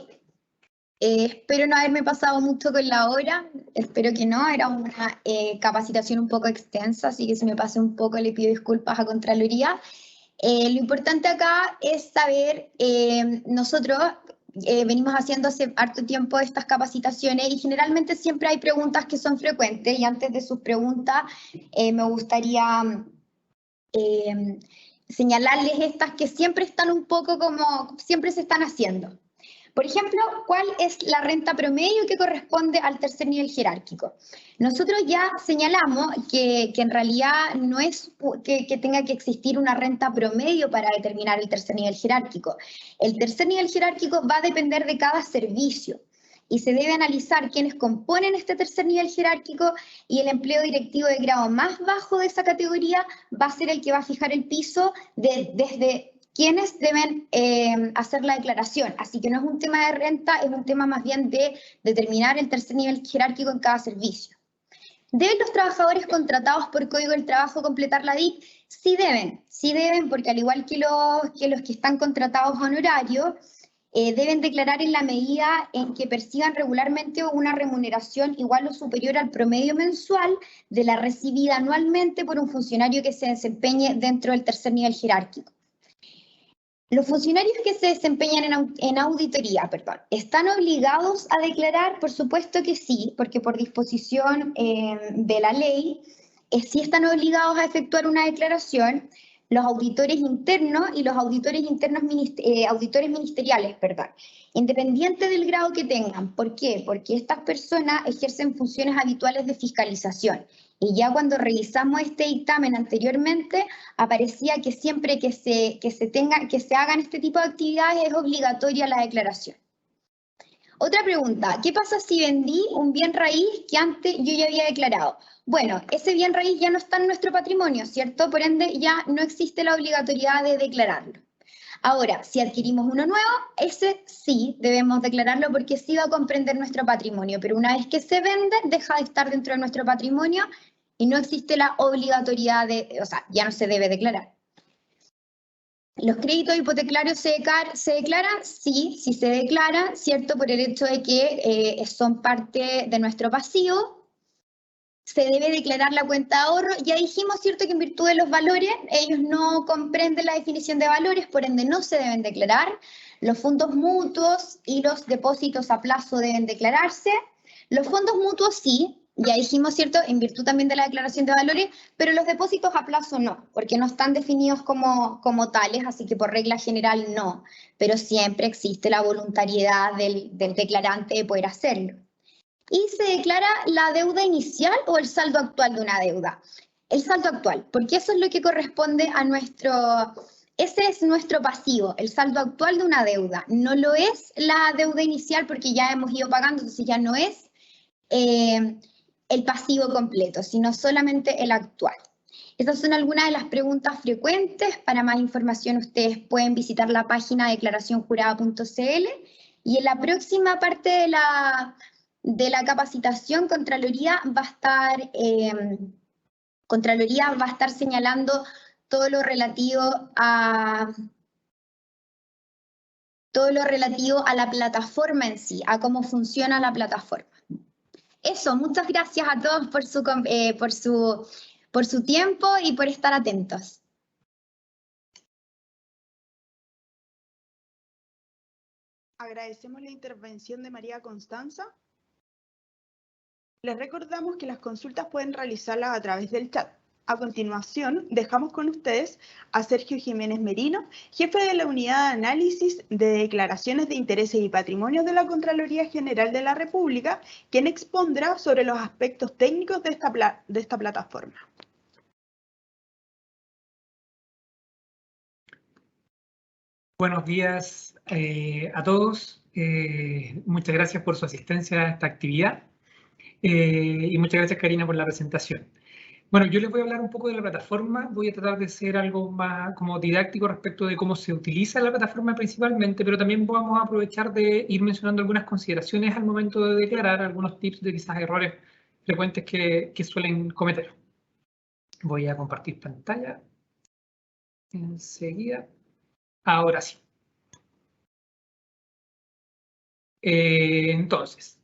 espero no haberme pasado mucho con la hora, espero que no, era una capacitación un poco extensa, así que si me pasé un poco le pido disculpas a Contraloría. Lo importante acá es saber, nosotros venimos haciendo hace harto tiempo estas capacitaciones y generalmente siempre hay preguntas que son frecuentes y antes de sus preguntas me gustaría señalarles estas que siempre están un poco como, siempre se están haciendo. Por ejemplo, ¿cuál es la renta promedio que corresponde al tercer nivel jerárquico? Nosotros ya señalamos que en realidad no es que tenga que existir una renta promedio para determinar el tercer nivel jerárquico. El tercer nivel jerárquico va a depender de cada servicio y se debe analizar quiénes componen este tercer nivel jerárquico y el empleo directivo de grado más bajo de esa categoría va a ser el que va a fijar el piso desde quienes deben hacer la declaración. Así que no es un tema de renta, es un tema más bien de determinar el tercer nivel jerárquico en cada servicio. ¿Deben los trabajadores contratados por Código del Trabajo completar la DIC? Sí deben, porque al igual que los que están contratados a honorario, deben declarar en la medida en que perciban regularmente una remuneración igual o superior al promedio mensual de la recibida anualmente por un funcionario que se desempeñe dentro del tercer nivel jerárquico. Los funcionarios que se desempeñan en auditoría, ¿están obligados a declarar? Por supuesto que sí, porque por disposición de la ley, sí están obligados a efectuar una declaración los auditores internos y los auditores internos, auditores ministeriales, independiente del grado que tengan. ¿Por qué? Porque estas personas ejercen funciones habituales de fiscalización. Y ya cuando revisamos este dictamen anteriormente, aparecía que siempre que se hagan este tipo de actividades es obligatoria la declaración. Otra pregunta, ¿qué pasa si vendí un bien raíz que antes yo ya había declarado? Bueno, ese bien raíz ya no está en nuestro patrimonio, ¿cierto? Por ende, ya no existe la obligatoriedad de declararlo. Ahora, si adquirimos uno nuevo, ese sí debemos declararlo porque sí va a comprender nuestro patrimonio, pero una vez que se vende, deja de estar dentro de nuestro patrimonio y no existe la obligatoriedad ya no se debe declarar. ¿Los créditos hipotecarios se declaran? Sí se declaran, ¿cierto? Por el hecho de que son parte de nuestro pasivo. Se debe declarar la cuenta de ahorro. Ya dijimos, ¿cierto?, que en virtud de los valores, ellos no comprenden la definición de valores, por ende no se deben declarar. Los fondos mutuos y los depósitos a plazo deben declararse. Los fondos mutuos sí, ya dijimos, ¿cierto?, en virtud también de la declaración de valores, pero los depósitos a plazo no, porque no están definidos como tales, así que por regla general no, pero siempre existe la voluntariedad del declarante de poder hacerlo. Y se declara la deuda inicial o el saldo actual de una deuda. El saldo actual, porque eso es lo que corresponde a ese es nuestro pasivo, el saldo actual de una deuda. No lo es la deuda inicial porque ya hemos ido pagando, entonces ya no es el pasivo completo, sino solamente el actual. Estas son algunas de las preguntas frecuentes. Para más información ustedes pueden visitar la página declaracionjurada.cl y en la próxima parte de la capacitación, Contraloría va a estar señalando todo lo relativo a la plataforma en sí, a cómo funciona la plataforma. Eso, muchas gracias a todos por su tiempo y por estar atentos. Agradecemos la intervención de María Constanza. Les recordamos que las consultas pueden realizarlas a través del chat. A continuación, dejamos con ustedes a Sergio Jiménez Merino, jefe de la Unidad de Análisis de Declaraciones de Intereses y Patrimonios de la Contraloría General de la República, quien expondrá sobre los aspectos técnicos de esta plataforma. Buenos días a todos. Muchas gracias por su asistencia a esta actividad y muchas gracias, Karina, por la presentación. Bueno, yo les voy a hablar un poco de la plataforma. Voy a tratar de ser algo más como didáctico respecto de cómo se utiliza la plataforma principalmente, pero también vamos a aprovechar de ir mencionando algunas consideraciones al momento de declarar, algunos tips de quizás errores frecuentes que suelen cometer. Voy a compartir pantalla enseguida. Ahora sí. Entonces,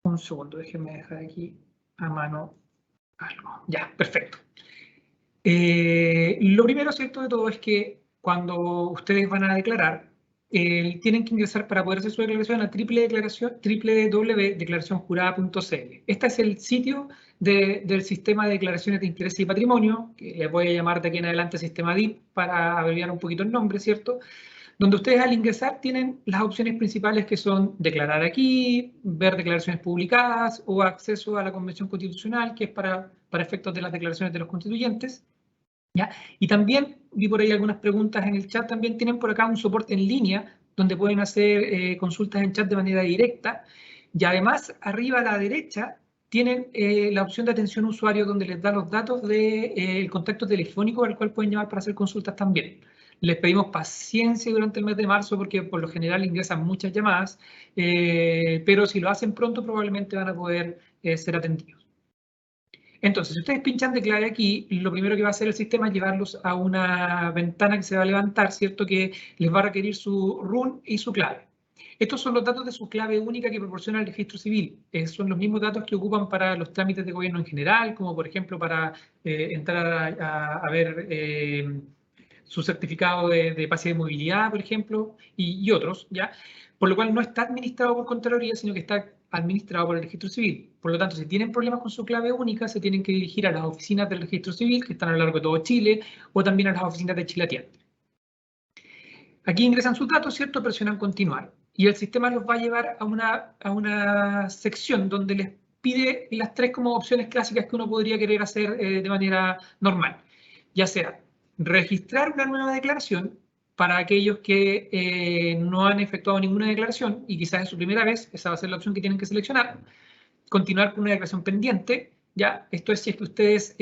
un segundo, déjenme dejar aquí a mano algo. Ya, perfecto. Lo primero, cierto de todo, es que cuando ustedes van a declarar, tienen que ingresar para poder hacer su declaración a www.declaracionjurada.cl. Este es el sitio del sistema de declaraciones de interés y patrimonio, que les voy a llamar de aquí en adelante sistema DIP para abreviar un poquito el nombre, ¿cierto? Donde ustedes al ingresar tienen las opciones principales que son declarar aquí, ver declaraciones publicadas o acceso a la Convención Constitucional, que es para efectos de las declaraciones de los constituyentes. ¿Ya? Y también vi por ahí algunas preguntas en el chat, también tienen por acá un soporte en línea donde pueden hacer consultas en chat de manera directa. Y además, arriba a la derecha, tienen la opción de atención usuario donde les da los datos del contacto telefónico al cual pueden llamar para hacer consultas también. Les pedimos paciencia durante el mes de marzo porque por lo general ingresan muchas llamadas, pero si lo hacen pronto probablemente van a poder ser atendidos. Entonces, si ustedes pinchan declare aquí, lo primero que va a hacer el sistema es llevarlos a una ventana que se va a levantar, ¿cierto? Que les va a requerir su RUN y su clave. Estos son los datos de su clave única que proporciona el registro civil. Son los mismos datos que ocupan para los trámites de gobierno en general, como por ejemplo para entrar a ver su certificado de pase de movilidad, por ejemplo, y otros, ¿ya? Por lo cual no está administrado por Contraloría, sino que está administrado por el Registro Civil. Por lo tanto, si tienen problemas con su clave única, se tienen que dirigir a las oficinas del Registro Civil, que están a lo largo de todo Chile, o también a las oficinas de Chile Atiende. Aquí ingresan sus datos, ¿cierto? Presionan continuar. Y el sistema los va a llevar a una sección donde les pide las tres como opciones clásicas que uno podría querer hacer de manera normal. Ya sea registrar una nueva declaración para aquellos que no han efectuado ninguna declaración y quizás es su primera vez, esa va a ser la opción que tienen que seleccionar. Continuar con una declaración pendiente, ya, esto es si es que ustedes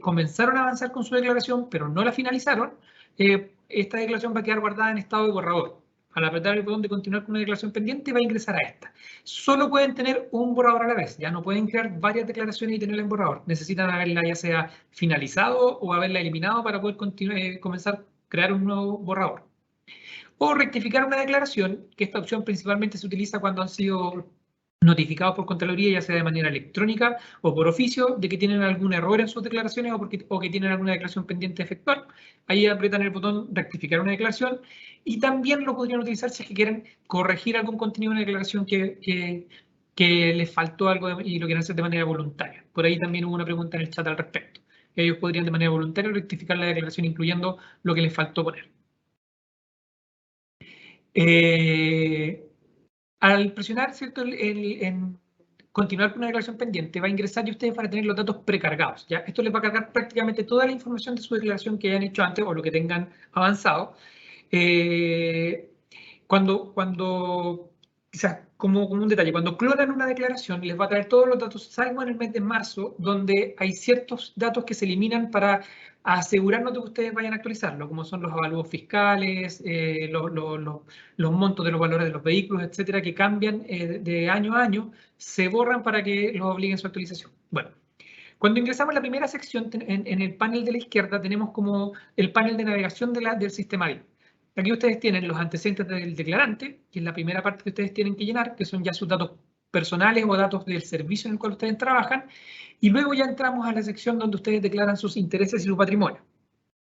comenzaron a avanzar con su declaración pero no la finalizaron, esta declaración va a quedar guardada en estado de borrador. Al apretar el botón de continuar con una declaración pendiente va a ingresar a esta. Solo pueden tener un borrador a la vez, ya no pueden crear varias declaraciones y tenerla en borrador. Necesitan haberla ya sea finalizado o haberla eliminado para poder comenzar a crear un nuevo borrador. O rectificar una declaración, que esta opción principalmente se utiliza cuando han sido notificados por Contraloría, ya sea de manera electrónica o por oficio, de que tienen algún error en sus declaraciones o que tienen alguna declaración pendiente de efectuar. Ahí apretan el botón rectificar una declaración y también lo podrían utilizar si es que quieren corregir algún contenido de una declaración que les faltó algo y lo quieren hacer de manera voluntaria. Por ahí también hubo una pregunta en el chat al respecto. Ellos podrían de manera voluntaria rectificar la declaración incluyendo lo que les faltó poner. Al presionar, ¿cierto? En continuar con una declaración pendiente, va a ingresar y ustedes van a tener los datos precargados, ¿ya? Esto les va a cargar prácticamente toda la información de su declaración que hayan hecho antes o lo que tengan avanzado. Quizás como un detalle, cuando clonan una declaración, les va a traer todos los datos, salvo en el mes de marzo, donde hay ciertos datos que se eliminan para asegurarnos de que ustedes vayan a actualizarlo, como son los avalúos fiscales, los montos de los valores de los vehículos, etcétera, que cambian de año a año, se borran para que los obliguen su actualización. Bueno, cuando ingresamos a la primera sección, en el panel de la izquierda, tenemos como el panel de navegación del sistema DIP. Aquí ustedes tienen los antecedentes del declarante, que es la primera parte que ustedes tienen que llenar, que son ya sus datos personales o datos del servicio en el cual ustedes trabajan, y luego ya entramos a la sección donde ustedes declaran sus intereses y su patrimonio.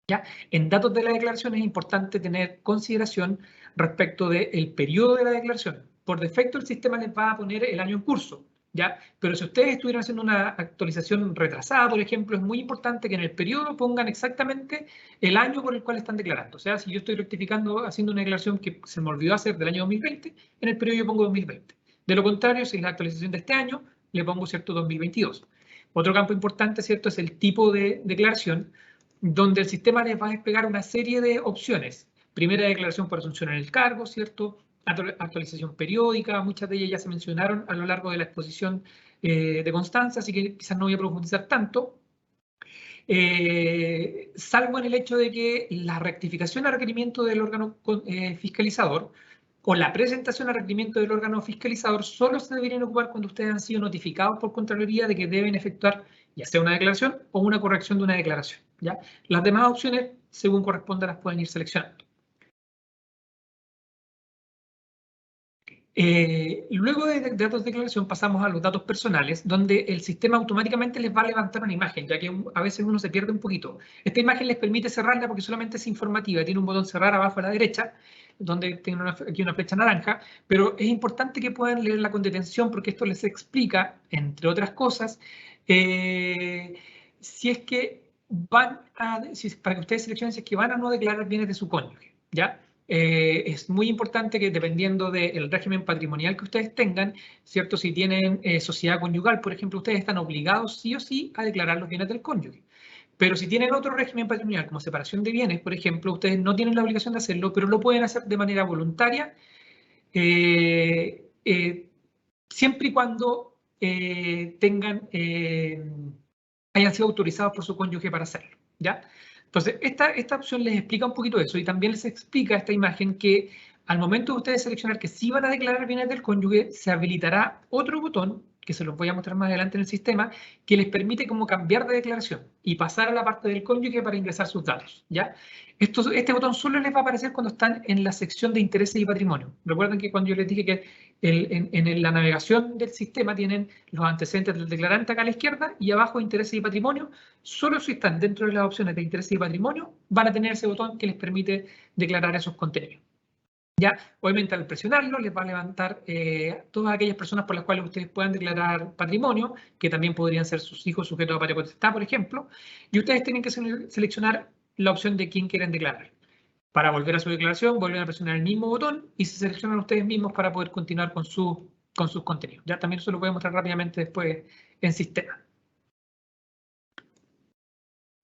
¿Ya? En datos de la declaración es importante tener consideración respecto del periodo de la declaración. Por defecto el sistema les va a poner el año en curso, ¿ya? Pero si ustedes estuvieran haciendo una actualización retrasada, por ejemplo, es muy importante que en el periodo pongan exactamente el año por el cual están declarando. O sea, si yo estoy rectificando, haciendo una declaración que se me olvidó hacer del año 2020, en el periodo yo pongo 2020. De lo contrario, si es la actualización de este año, le pongo, ¿cierto?, 2022. Otro campo importante, ¿cierto?, es el tipo de declaración, donde el sistema les va a despegar una serie de opciones. Primera declaración por asunción en el cargo, ¿cierto?, actualización periódica, muchas de ellas ya se mencionaron a lo largo de la exposición de Constanza, así que quizás no voy a profundizar tanto. Salvo en el hecho de que la rectificación a requerimiento del órgano fiscalizador o la presentación a requerimiento del órgano fiscalizador solo se deberían ocupar cuando ustedes han sido notificados por Contraloría de que deben efectuar ya sea una declaración o una corrección de una declaración, ¿ya? Las demás opciones, según corresponda, las pueden ir seleccionando. Luego de datos de declaración pasamos a los datos personales, donde el sistema automáticamente les va a levantar una imagen, ya que a veces uno se pierde un poquito. Esta imagen les permite cerrarla porque solamente es informativa, tiene un botón cerrar abajo a la derecha, donde tiene aquí una flecha naranja, pero es importante que puedan leerla con detención porque esto les explica, entre otras cosas, si es que van a, para que ustedes seleccionen si es que van a no declarar bienes de su cónyuge, ¿ya? Es muy importante que dependiendo del régimen patrimonial que ustedes tengan, ¿cierto? Si tienen sociedad conyugal, por ejemplo, ustedes están obligados sí o sí a declarar los bienes del cónyuge. Pero si tienen otro régimen patrimonial, como separación de bienes, por ejemplo, ustedes no tienen la obligación de hacerlo, pero lo pueden hacer de manera voluntaria, siempre y cuando hayan sido autorizados por su cónyuge para hacerlo, ¿ya? Entonces, esta opción les explica un poquito eso y también les explica esta imagen que al momento de ustedes seleccionar que sí van a declarar bienes del cónyuge, se habilitará otro botón, que se los voy a mostrar más adelante en el sistema, que les permite como cambiar de declaración y pasar a la parte del cónyuge para ingresar sus datos, ¿ya? Este botón solo les va a aparecer cuando están en la sección de intereses y patrimonio. Recuerden que cuando yo les dije que en la navegación del sistema tienen los antecedentes del declarante acá a la izquierda y abajo intereses y patrimonio, solo si están dentro de las opciones de intereses y patrimonio van a tener ese botón que les permite declarar esos contenidos. Ya, obviamente al presionarlo les va a levantar todas aquellas personas por las cuales ustedes puedan declarar patrimonio, que también podrían ser sus hijos sujetos a patria potestad, por ejemplo, y ustedes tienen que seleccionar la opción de quién quieren declarar. Para volver a su declaración, vuelven a presionar el mismo botón y se seleccionan ustedes mismos para poder continuar con sus contenidos. Ya también eso lo voy a mostrar rápidamente después en sistema.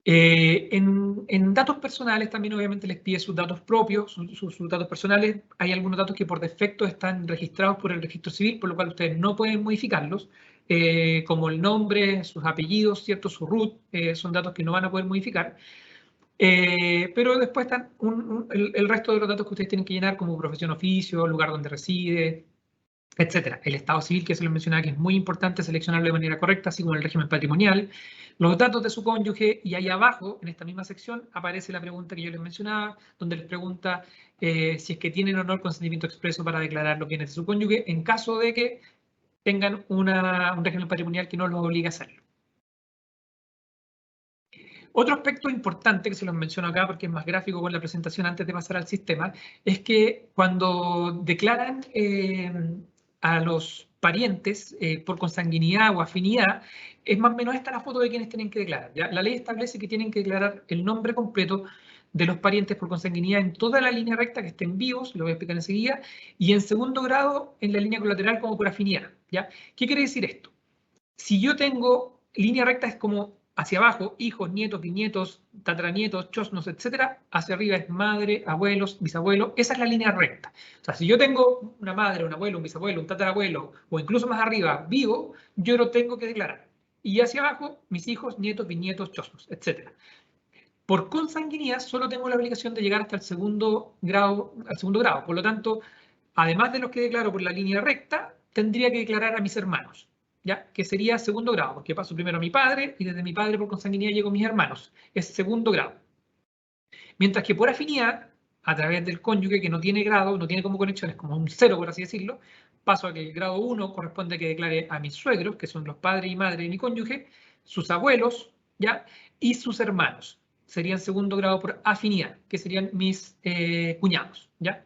En datos personales también obviamente les pide sus datos propios, sus datos personales. Hay algunos datos que por defecto están registrados por el registro civil, por lo cual ustedes no pueden modificarlos, como el nombre, sus apellidos, ¿cierto? Su RUT, son datos que no van a poder modificar. Pero después están el resto de los datos que ustedes tienen que llenar, como profesión, oficio, lugar donde reside, etcétera. El estado civil, que se les mencionaba que es muy importante seleccionarlo de manera correcta, así como el régimen patrimonial, los datos de su cónyuge, y ahí abajo, en esta misma sección, aparece la pregunta que yo les mencionaba, donde les pregunta si es que tienen o no el consentimiento expreso para declarar los bienes de su cónyuge, en caso de que tengan un régimen patrimonial que no los obligue a hacerlo. Otro aspecto importante que se los menciono acá porque es más gráfico con la presentación antes de pasar al sistema, es que cuando declaran a los parientes por consanguinidad o afinidad, es más o menos esta la foto de quienes tienen que declarar, ¿ya? La ley establece que tienen que declarar el nombre completo de los parientes por consanguinidad en toda la línea recta que estén vivos, lo voy a explicar enseguida, y en segundo grado en la línea colateral como por afinidad, ¿ya? ¿Qué quiere decir esto? Si yo tengo línea recta es como hacia abajo, hijos, nietos, bisnietos, tataranietos, chosnos, etcétera. Hacia arriba es madre, abuelos, bisabuelos. Esa es la línea recta. O sea, si yo tengo una madre, un abuelo, un bisabuelo, un tatarabuelo, o incluso más arriba, vivo, yo lo tengo que declarar. Y hacia abajo, mis hijos, nietos, bisnietos, chosnos, etcétera. Por consanguinidad, solo tengo la obligación de llegar hasta el segundo grado. Por lo tanto, además de los que declaro por la línea recta, tendría que declarar a mis hermanos, ¿ya? Que sería segundo grado, porque paso primero a mi padre y desde mi padre por consanguinidad llego a mis hermanos. Es segundo grado. Mientras que por afinidad, a través del cónyuge que no tiene grado, no tiene como conexiones, como un cero, por así decirlo, paso a que el grado 1 corresponde a que declare a mis suegros, que son los padres y madre de mi cónyuge, sus abuelos, ¿ya? Y sus hermanos. Serían segundo grado por afinidad, que serían mis cuñados, ¿ya?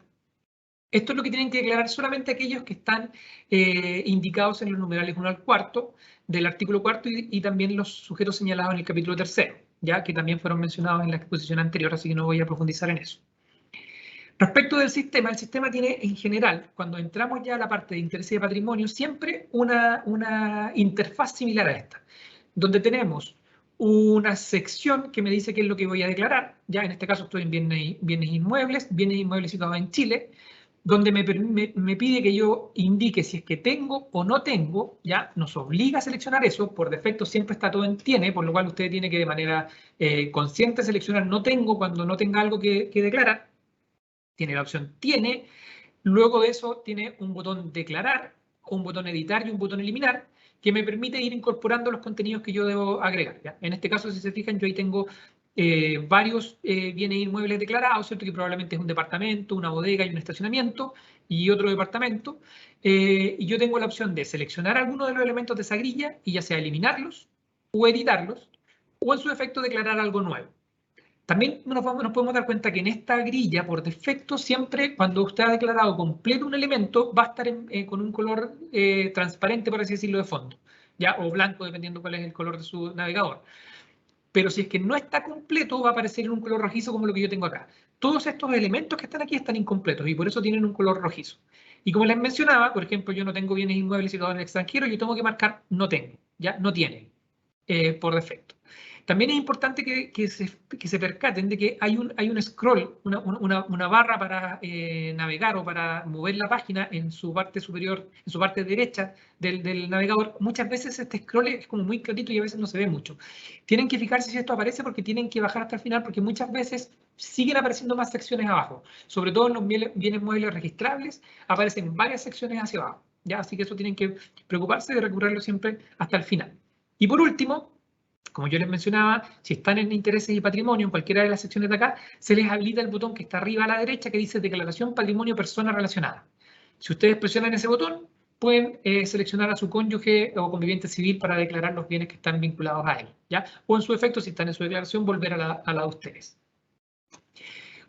Esto es lo que tienen que declarar solamente aquellos que están indicados en los numerales 1 al 4 del artículo 4 y también los sujetos señalados en el capítulo 3, ya que también fueron mencionados en la exposición anterior, así que no voy a profundizar en eso. Respecto del sistema, el sistema tiene en general, cuando entramos ya a la parte de intereses de patrimonio, siempre una interfaz similar a esta, donde tenemos una sección que me dice qué es lo que voy a declarar, ya en este caso estoy en bienes inmuebles situados en Chile, donde me pide que yo indique si es que tengo o no tengo, ya nos obliga a seleccionar eso, por defecto siempre está todo en tiene, por lo cual usted tiene que de manera consciente seleccionar no tengo cuando no tenga algo que declarar. Tiene la opción tiene, luego de eso tiene un botón declarar, un botón editar y un botón eliminar, que me permite ir incorporando los contenidos que yo debo agregar, ¿ya? En este caso, si se fijan, yo ahí tengo varios bienes inmuebles declarados, ¿cierto? Que probablemente es un departamento, una bodega y un estacionamiento, y otro departamento. Y yo tengo la opción de seleccionar alguno de los elementos de esa grilla y ya sea eliminarlos o editarlos, o en su defecto declarar algo nuevo. También nos podemos dar cuenta que en esta grilla, por defecto, siempre cuando usted ha declarado completo un elemento, va a estar con un color transparente, por así decirlo, de fondo, ¿ya? O blanco, dependiendo cuál es el color de su navegador. Pero si es que no está completo, va a aparecer en un color rojizo como lo que yo tengo acá. Todos estos elementos que están aquí están incompletos y por eso tienen un color rojizo. Y como les mencionaba, por ejemplo, yo no tengo bienes inmuebles situados en el extranjero, yo tengo que marcar no tengo, ¿ya? No tiene, por defecto. También es importante que se percaten de que hay un scroll, una barra para navegar o para mover la página en su parte superior, en su parte derecha del navegador. Muchas veces este scroll es como muy clarito y a veces no se ve mucho. Tienen que fijarse si esto aparece porque tienen que bajar hasta el final porque muchas veces siguen apareciendo más secciones abajo. Sobre todo en los bienes muebles registrables aparecen varias secciones hacia abajo, ¿ya? Así que eso tienen que preocuparse de recurrirlo siempre hasta el final. Y por último, como yo les mencionaba, si están en intereses y patrimonio, en cualquiera de las secciones de acá, se les habilita el botón que está arriba a la derecha que dice Declaración Patrimonio Persona Relacionada. Si ustedes presionan ese botón, pueden seleccionar a su cónyuge o conviviente civil para declarar los bienes que están vinculados a él, ¿ya? O en su efecto, si están en su declaración, volver a la de ustedes.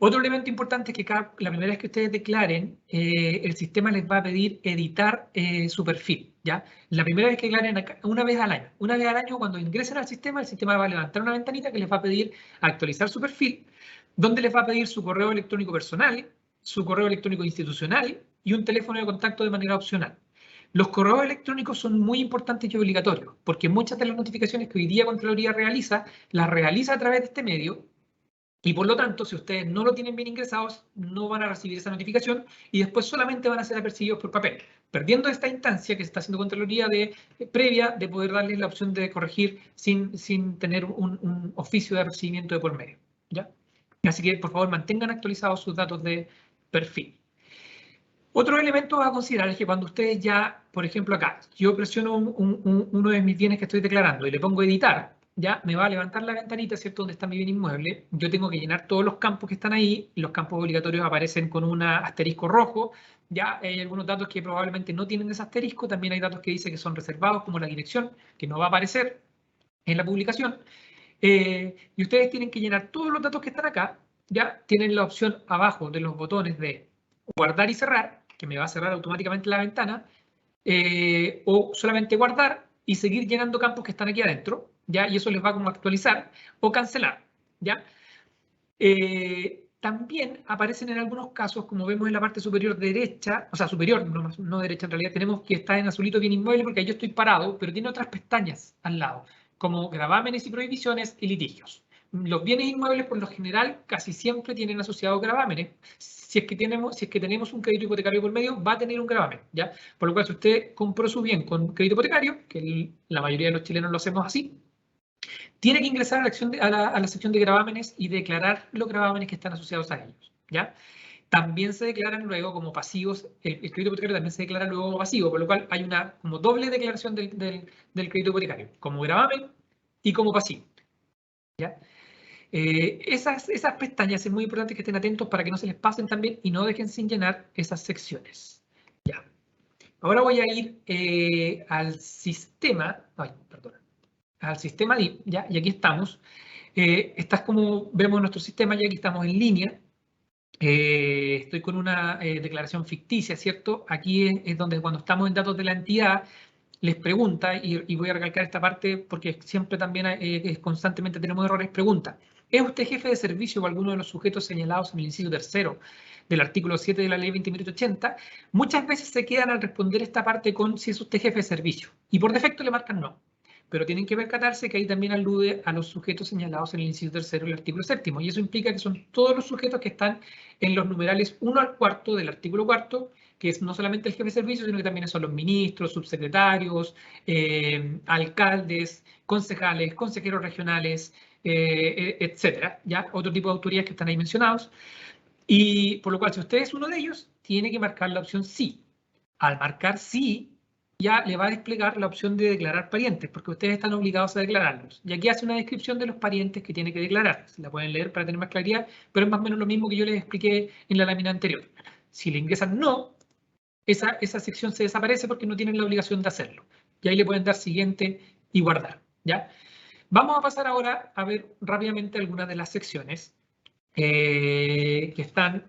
Otro elemento importante es que la primera vez que ustedes declaren, el sistema les va a pedir editar su perfil, ¿ya? La primera vez que declaren acá, una vez al año. Una vez al año, cuando ingresen al sistema, el sistema va a levantar una ventanita que les va a pedir actualizar su perfil, donde les va a pedir su correo electrónico personal, su correo electrónico institucional y un teléfono de contacto de manera opcional. Los correos electrónicos son muy importantes y obligatorios, porque muchas de las notificaciones que hoy día Contraloría realiza, las realiza a través de este medio. Y por lo tanto, si ustedes no lo tienen bien ingresados, no van a recibir esa notificación y después solamente van a ser apercibidos por papel, perdiendo esta instancia que se está haciendo Contraloría previa de poder darles la opción de corregir sin tener un oficio de recibimiento de por medio, ¿ya? Así que, por favor, mantengan actualizados sus datos de perfil. Otro elemento a considerar es que cuando ustedes ya, por ejemplo acá, yo presiono uno de mis bienes que estoy declarando y le pongo editar, ya me va a levantar la ventanita, ¿cierto? Donde está mi bien inmueble. Yo tengo que llenar todos los campos que están ahí. Los campos obligatorios aparecen con un asterisco rojo. Ya hay algunos datos que probablemente no tienen ese asterisco. También hay datos que dicen que son reservados, como la dirección, que no va a aparecer en la publicación. Y ustedes tienen que llenar todos los datos que están acá. Ya tienen la opción abajo de los botones de guardar y cerrar, que me va a cerrar automáticamente la ventana, o solamente guardar y seguir llenando campos que están aquí adentro, ¿ya? Y eso les va como a actualizar, o cancelar, ¿ya? También aparecen en algunos casos, como vemos en la parte superior derecha, o sea, superior, no derecha en realidad, tenemos que está en azulito bien inmueble porque ahí yo estoy parado, pero tiene otras pestañas al lado, como gravámenes y prohibiciones y litigios. Los bienes inmuebles, por lo general, casi siempre tienen asociados gravámenes. Si es que tenemos un crédito hipotecario por medio, va a tener un gravamen, ¿ya? Por lo cual, si usted compró su bien con crédito hipotecario, que la mayoría de los chilenos lo hacemos así, tiene que ingresar a la sección de gravámenes y declarar los gravámenes que están asociados a ellos, ¿ya? También se declaran luego como pasivos, el crédito hipotecario también se declara luego como pasivo, por lo cual hay una como doble declaración del crédito hipotecario, como gravamen y como pasivo, ¿ya? Esas pestañas es muy importante que estén atentos para que no se les pasen también y no dejen sin llenar esas secciones. Ya. Ahora voy a ir al sistema, al sistema DIP, ¿ya? Y aquí estamos. Esta es como vemos nuestro sistema, y aquí estamos en línea. estoy con una declaración ficticia, ¿cierto? Aquí es donde cuando estamos en datos de la entidad, les pregunta, y voy a recalcar esta parte porque siempre también constantemente tenemos errores, pregunta, ¿es usted jefe de servicio o alguno de los sujetos señalados en el inciso tercero del artículo 7 de la ley 20.080? Muchas veces se quedan al responder esta parte con si es usted jefe de servicio, y por defecto le marcan no. Pero tienen que percatarse que ahí también alude a los sujetos señalados en el inciso tercero del artículo séptimo, y eso implica que son todos los sujetos que están en los numerales 1 al cuarto del artículo cuarto, que es no solamente el jefe de servicio, sino que también son los ministros, subsecretarios, alcaldes, concejales, consejeros regionales, etcétera, ¿ya? Otro tipo de autoridades que están ahí mencionados. Y por lo cual, si usted es uno de ellos, tiene que marcar la opción sí. Al marcar sí, ya le va a desplegar la opción de declarar parientes, porque ustedes están obligados a declararlos. Y aquí hace una descripción de los parientes que tiene que declarar. Se la pueden leer para tener más claridad, pero es más o menos lo mismo que yo les expliqué en la lámina anterior. Si le ingresan no, esa sección se desaparece porque no tienen la obligación de hacerlo. Y ahí le pueden dar siguiente y guardar, ¿ya? Vamos a pasar ahora a ver rápidamente algunas de las secciones que están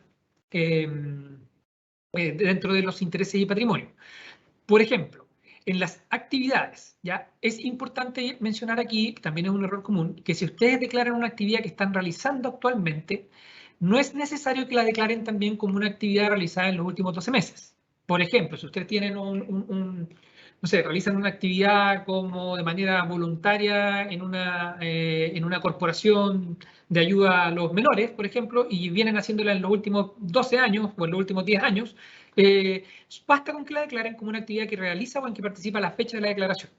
dentro de los intereses y patrimonio. Por ejemplo, en las actividades, ¿ya? Es importante mencionar aquí, también es un error común, que si ustedes declaran una actividad que están realizando actualmente, no es necesario que la declaren también como una actividad realizada en los últimos 12 meses. Por ejemplo, si ustedes tienen no sé, realizan una actividad como de manera voluntaria en una corporación de ayuda a los menores, por ejemplo, y vienen haciéndola en los últimos 12 años o en los últimos 10 años, basta con que la declaren como una actividad que realiza o en que participa a la fecha de la declaración.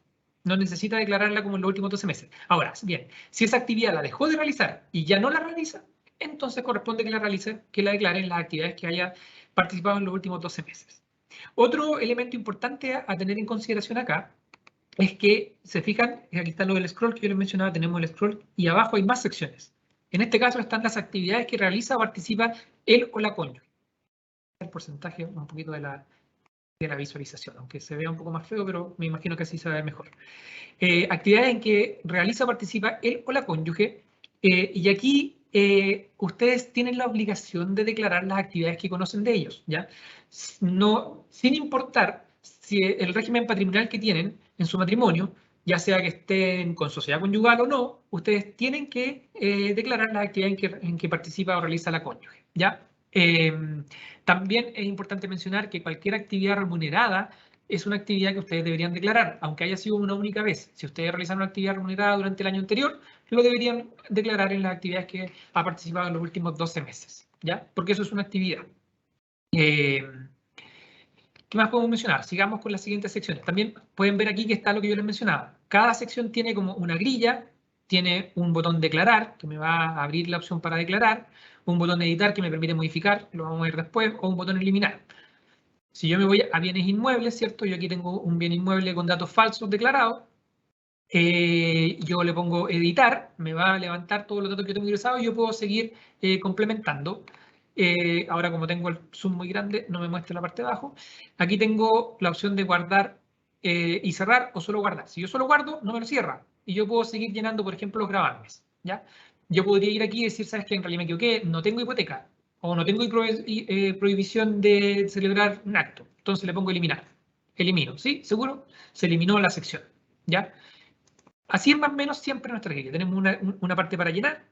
No necesita declararla como en los últimos 12 meses. Ahora, bien, si esa actividad la dejó de realizar y ya no la realiza, entonces corresponde que la declare en las actividades que haya participado en los últimos 12 meses. Otro elemento importante a tener en consideración acá es que, se fijan, aquí está lo del scroll que yo les mencionaba, tenemos el scroll y abajo hay más secciones. En este caso están las actividades que realiza o participa él o la cónyuge. El porcentaje un poquito de la visualización, aunque se vea un poco más feo, pero me imagino que así se va a ver mejor. Actividades en que realiza o participa él o la cónyuge, y aquí ustedes tienen la obligación de declarar las actividades que conocen de ellos, ¿ya? No, sin importar si el régimen patrimonial que tienen en su matrimonio, ya sea que estén con sociedad conyugal o no, ustedes tienen que declarar las actividades en que participa o realiza la cónyuge, ¿ya? También es importante mencionar que cualquier actividad remunerada es una actividad que ustedes deberían declarar, aunque haya sido una única vez. Si ustedes realizan una actividad remunerada durante el año anterior, lo deberían declarar en las actividades que ha participado en los últimos 12 meses, ¿ya? Porque eso es una actividad. ¿Qué más podemos mencionar? Sigamos con las siguientes secciones. También pueden ver aquí que está lo que yo les mencionaba. Cada sección tiene como una grilla, tiene un botón declarar, que me va a abrir la opción para declarar, un botón editar que me permite modificar, lo vamos a ver después, o un botón eliminar. Si yo me voy a bienes inmuebles, ¿cierto? Yo aquí tengo un bien inmueble con datos falsos declarados. Yo le pongo editar, me va a levantar todos los datos que yo tengo ingresados y yo puedo seguir complementando. Ahora, como tengo el zoom muy grande, no me muestra la parte de abajo. Aquí tengo la opción de guardar y cerrar o solo guardar. Si yo solo guardo, no me lo cierra. Y yo puedo seguir llenando, por ejemplo, los gravames, ¿ya? Yo podría ir aquí y decir, ¿sabes qué? En realidad me equivoqué, no tengo hipoteca o no tengo prohibición de celebrar un acto. Entonces le pongo eliminar. Elimino, ¿sí? ¿Seguro? Se eliminó la sección, ¿ya? Así es más o menos siempre nuestra grilla. Tenemos una parte para llenar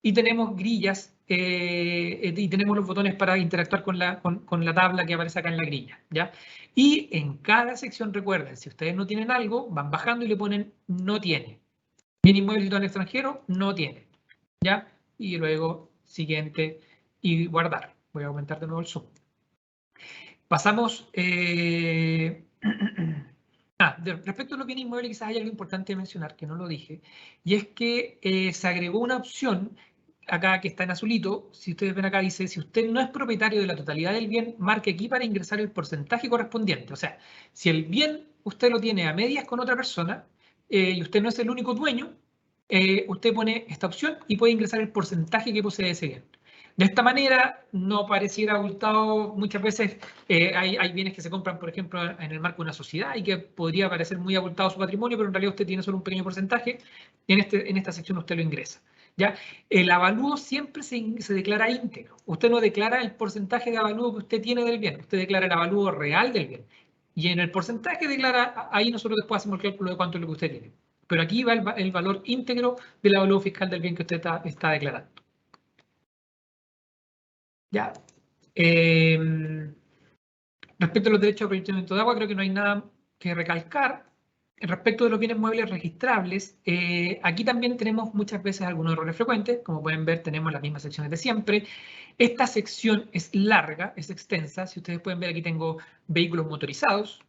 y tenemos grillas y tenemos los botones para interactuar con la tabla que aparece acá en la grilla, ¿ya? Y en cada sección, recuerden, si ustedes no tienen algo, van bajando y le ponen no tiene. Bien inmueble situado en el extranjero, no tiene, ¿ya? Y luego siguiente y guardar. Voy a aumentar de nuevo el zoom. Pasamos... respecto a los bienes inmuebles, quizás hay algo importante de mencionar, que no lo dije, y es que se agregó una opción acá que está en azulito. Si ustedes ven acá, dice, si usted no es propietario de la totalidad del bien, marque aquí para ingresar el porcentaje correspondiente. O sea, si el bien usted lo tiene a medias con otra persona y usted no es el único dueño, usted pone esta opción y puede ingresar el porcentaje que posee ese bien. De esta manera, no pareciera abultado. Muchas veces hay bienes que se compran, por ejemplo, en el marco de una sociedad y que podría parecer muy abultado su patrimonio, pero en realidad usted tiene solo un pequeño porcentaje. En esta sección usted lo ingresa. ¿Ya? El avalúo siempre se declara íntegro. Usted no declara el porcentaje de avalúo que usted tiene del bien, usted declara el avalúo real del bien. Y en el porcentaje declara, ahí nosotros después hacemos el cálculo de cuánto es lo que usted tiene. Pero aquí va el valor íntegro del avalúo fiscal del bien que usted está declarando. ¿Ya? Respecto a los derechos de aprovechamiento de agua, creo que no hay nada que recalcar. Respecto de los bienes muebles registrables, aquí también tenemos muchas veces algunos errores frecuentes. Como pueden ver, tenemos las mismas secciones de siempre. Esta sección es larga, es extensa. Si ustedes pueden ver, aquí tengo vehículos motorizados,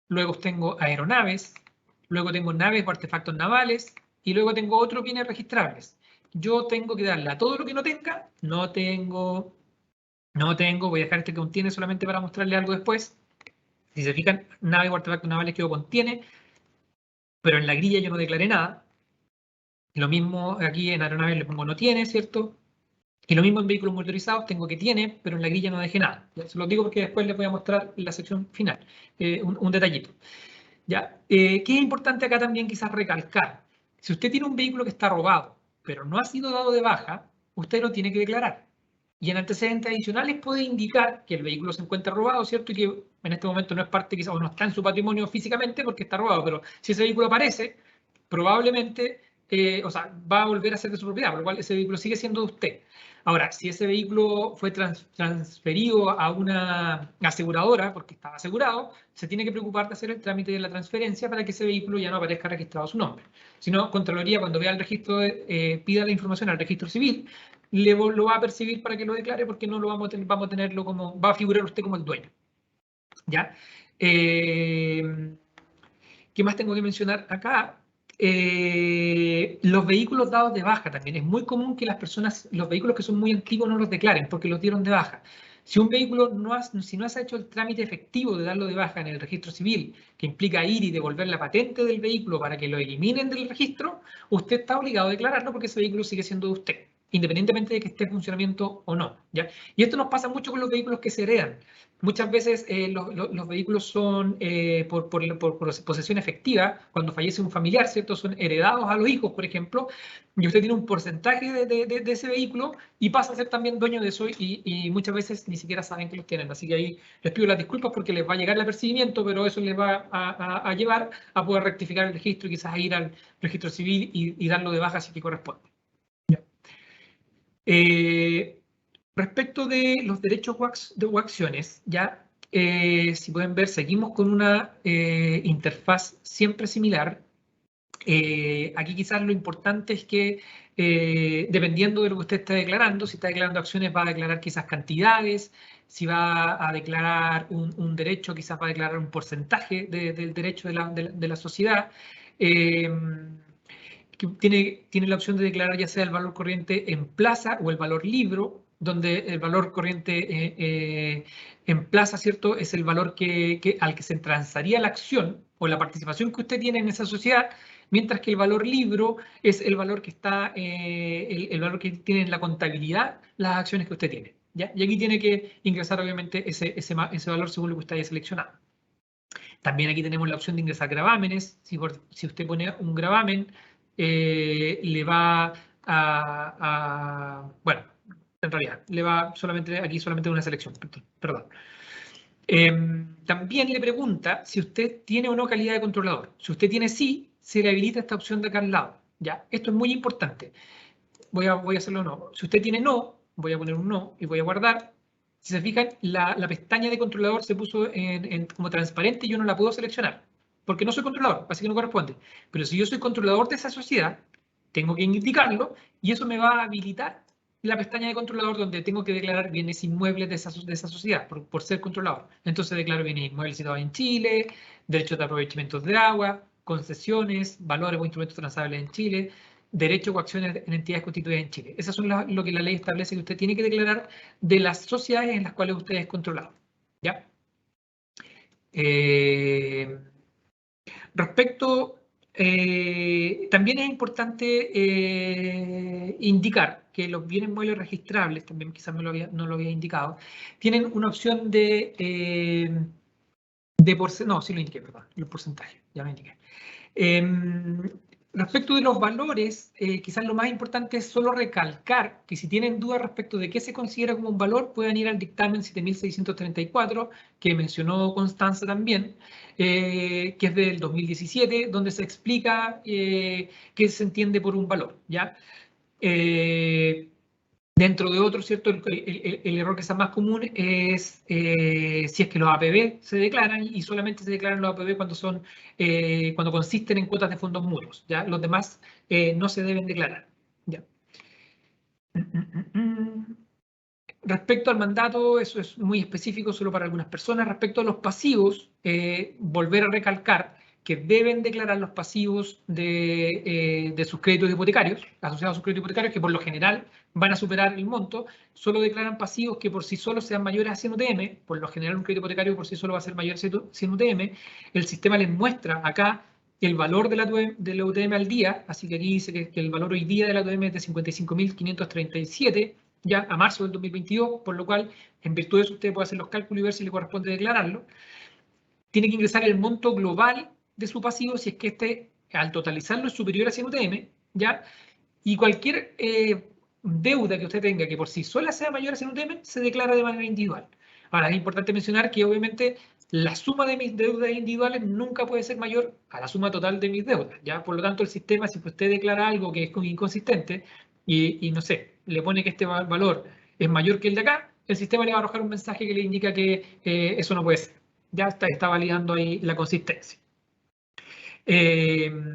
luego tengo aeronaves, luego tengo naves o artefactos navales, y luego tengo otros bienes registrables. Yo tengo que darle a todo lo que no tenga, no tengo, voy a dejar este que contiene solamente para mostrarle algo después. Si se fijan, naves o artefactos navales quedó contiene, pero en la grilla yo no declaré nada. Lo mismo aquí en aeronaves le pongo no tiene, ¿cierto? Y lo mismo en vehículos motorizados tengo que tiene, pero en la grilla no dejé nada. ¿Ya? Se lo digo porque después les voy a mostrar en la sección final un detallito. ¿Ya? ¿Qué es importante acá también quizás recalcar? Si usted tiene un vehículo que está robado, pero no ha sido dado de baja, usted lo tiene que declarar. Y en antecedentes adicionales puede indicar que el vehículo se encuentra robado, ¿cierto? Y que en este momento no es parte, quizás, o no está en su patrimonio físicamente porque está robado, pero si ese vehículo aparece, probablemente, va a volver a ser de su propiedad, por lo cual ese vehículo sigue siendo de usted. Ahora, si ese vehículo fue transferido a una aseguradora porque estaba asegurado, se tiene que preocupar de hacer el trámite de la transferencia para que ese vehículo ya no aparezca registrado a su nombre. Si no, Contraloría, cuando vea el registro, pida la información al registro civil, lo va a percibir para que lo declare porque no lo vamos a tenerlo como, va a figurar usted como el dueño. ¿Ya? ¿Qué más tengo que mencionar acá? Los vehículos dados de baja también. Es muy común que las personas, los vehículos que son muy antiguos no los declaren porque los dieron de baja. Si un vehículo si no has hecho el trámite efectivo de darlo de baja en el registro civil, que implica ir y devolver la patente del vehículo para que lo eliminen del registro, usted está obligado a declararlo porque ese vehículo sigue siendo de usted, independientemente de que esté en funcionamiento o no. ¿Ya? Y esto nos pasa mucho con los vehículos que se heredan. Muchas veces los vehículos son por posesión efectiva, cuando fallece un familiar, ¿cierto? Son heredados a los hijos, por ejemplo, y usted tiene un porcentaje de ese vehículo y pasa a ser también dueño de eso y muchas veces ni siquiera saben que los tienen. Así que ahí les pido las disculpas porque les va a llegar el apercibimiento, pero eso les va a llevar a poder rectificar el registro y quizás ir al registro civil y darlo de baja si que corresponde. Respecto de los derechos o acciones, ya si pueden ver, seguimos con una interfaz siempre similar. Aquí quizás lo importante es que dependiendo de lo que usted está declarando, si está declarando acciones va a declarar quizás cantidades, si va a declarar un derecho, quizás va a declarar un porcentaje del derecho de la sociedad. Tiene la opción de declarar ya sea el valor corriente en plaza o el valor libro, donde el valor corriente en plaza, ¿cierto? Es el valor al que se transaría la acción o la participación que usted tiene en esa sociedad, mientras que el valor libro es el valor que está, el valor que tiene en la contabilidad las acciones que usted tiene. ¿Ya? Y aquí tiene que ingresar obviamente ese valor según lo que usted haya seleccionado. También aquí tenemos la opción de ingresar gravámenes. Si usted pone un gravamen, le va bueno, en realidad, le va aquí solamente una selección, perdón. También le pregunta si usted tiene o no calidad de controlador. Si usted tiene sí, se le habilita esta opción de acá al lado. ¿Ya? Esto es muy importante. Voy a hacerlo no. Si usted tiene no, voy a poner un no y voy a guardar. Si se fijan, la pestaña de controlador se puso como transparente y yo no la puedo seleccionar, porque no soy controlador, así que no corresponde. Pero si yo soy controlador de esa sociedad, tengo que indicarlo y eso me va a habilitar la pestaña de controlador donde tengo que declarar bienes inmuebles de esa sociedad, por ser controlador. Entonces declaro bienes inmuebles situados en Chile, derechos de aprovechamientos de agua, concesiones, valores o instrumentos transables en Chile, derechos o acciones en entidades constituidas en Chile. Esas son lo que la ley establece que usted tiene que declarar de las sociedades en las cuales usted es controlado. ¿Ya? Respecto, también es importante indicar que los bienes muebles registrables, también quizás no lo había indicado, tienen una opción no, sí lo indiqué, perdón, el porcentaje, ya lo indiqué. Respecto de los valores, quizás lo más importante es solo recalcar que si tienen dudas respecto de qué se considera como un valor, puedan ir al dictamen 7634, que mencionó Constanza también, que es del 2017, donde se explica qué se entiende por un valor, ¿ya? Dentro de otros, ¿cierto? El error que es más común es si es que los APB se declaran y solamente se declaran los APB cuando consisten en cuotas de fondos mutuos, ¿ya? Los demás no se deben declarar, ¿ya? Respecto al mandato, eso es muy específico solo para algunas personas. Respecto a los pasivos, volver a recalcar que deben declarar los pasivos de sus créditos hipotecarios, asociados a sus créditos hipotecarios, que por lo general van a superar el monto. Solo declaran pasivos que por sí solos sean mayores a 100 UTM. Por lo general un crédito hipotecario por sí solo va a ser mayor a 100 UTM. El sistema les muestra acá el valor de la UTM al día, así que aquí dice que el valor hoy día de la UTM es de 55.537, ya a marzo del 2022, por lo cual, en virtud de eso, usted puede hacer los cálculos y ver si le corresponde declararlo. Tiene que ingresar el monto global de su pasivo si es que este, al totalizarlo, es superior a 100 UTM, ¿ya? Y cualquier deuda que usted tenga que por sí sola sea mayor a 100 UTM, se declara de manera individual. Ahora, es importante mencionar que, obviamente, la suma de mis deudas individuales nunca puede ser mayor a la suma total de mis deudas, ¿ya? Por lo tanto, el sistema, si usted declara algo que es inconsistente y no sé, le pone que este valor es mayor que el de acá, el sistema le va a arrojar un mensaje que le indica que eso no puede ser. Ya está validando ahí la consistencia. ¿Qué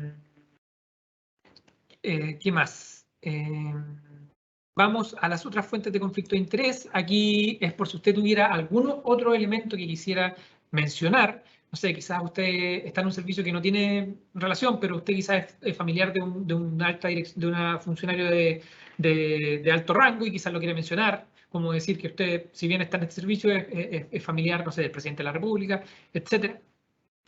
más? Vamos a las otras fuentes de conflicto de interés. Aquí es por si usted tuviera algún otro elemento que quisiera mencionar. No sé, quizás usted está en un servicio que no tiene relación, pero usted quizás es familiar de una funcionario de alto rango y quizás lo quiere mencionar, como decir que usted, si bien está en este servicio, es familiar, no sé, del presidente de la República, etc.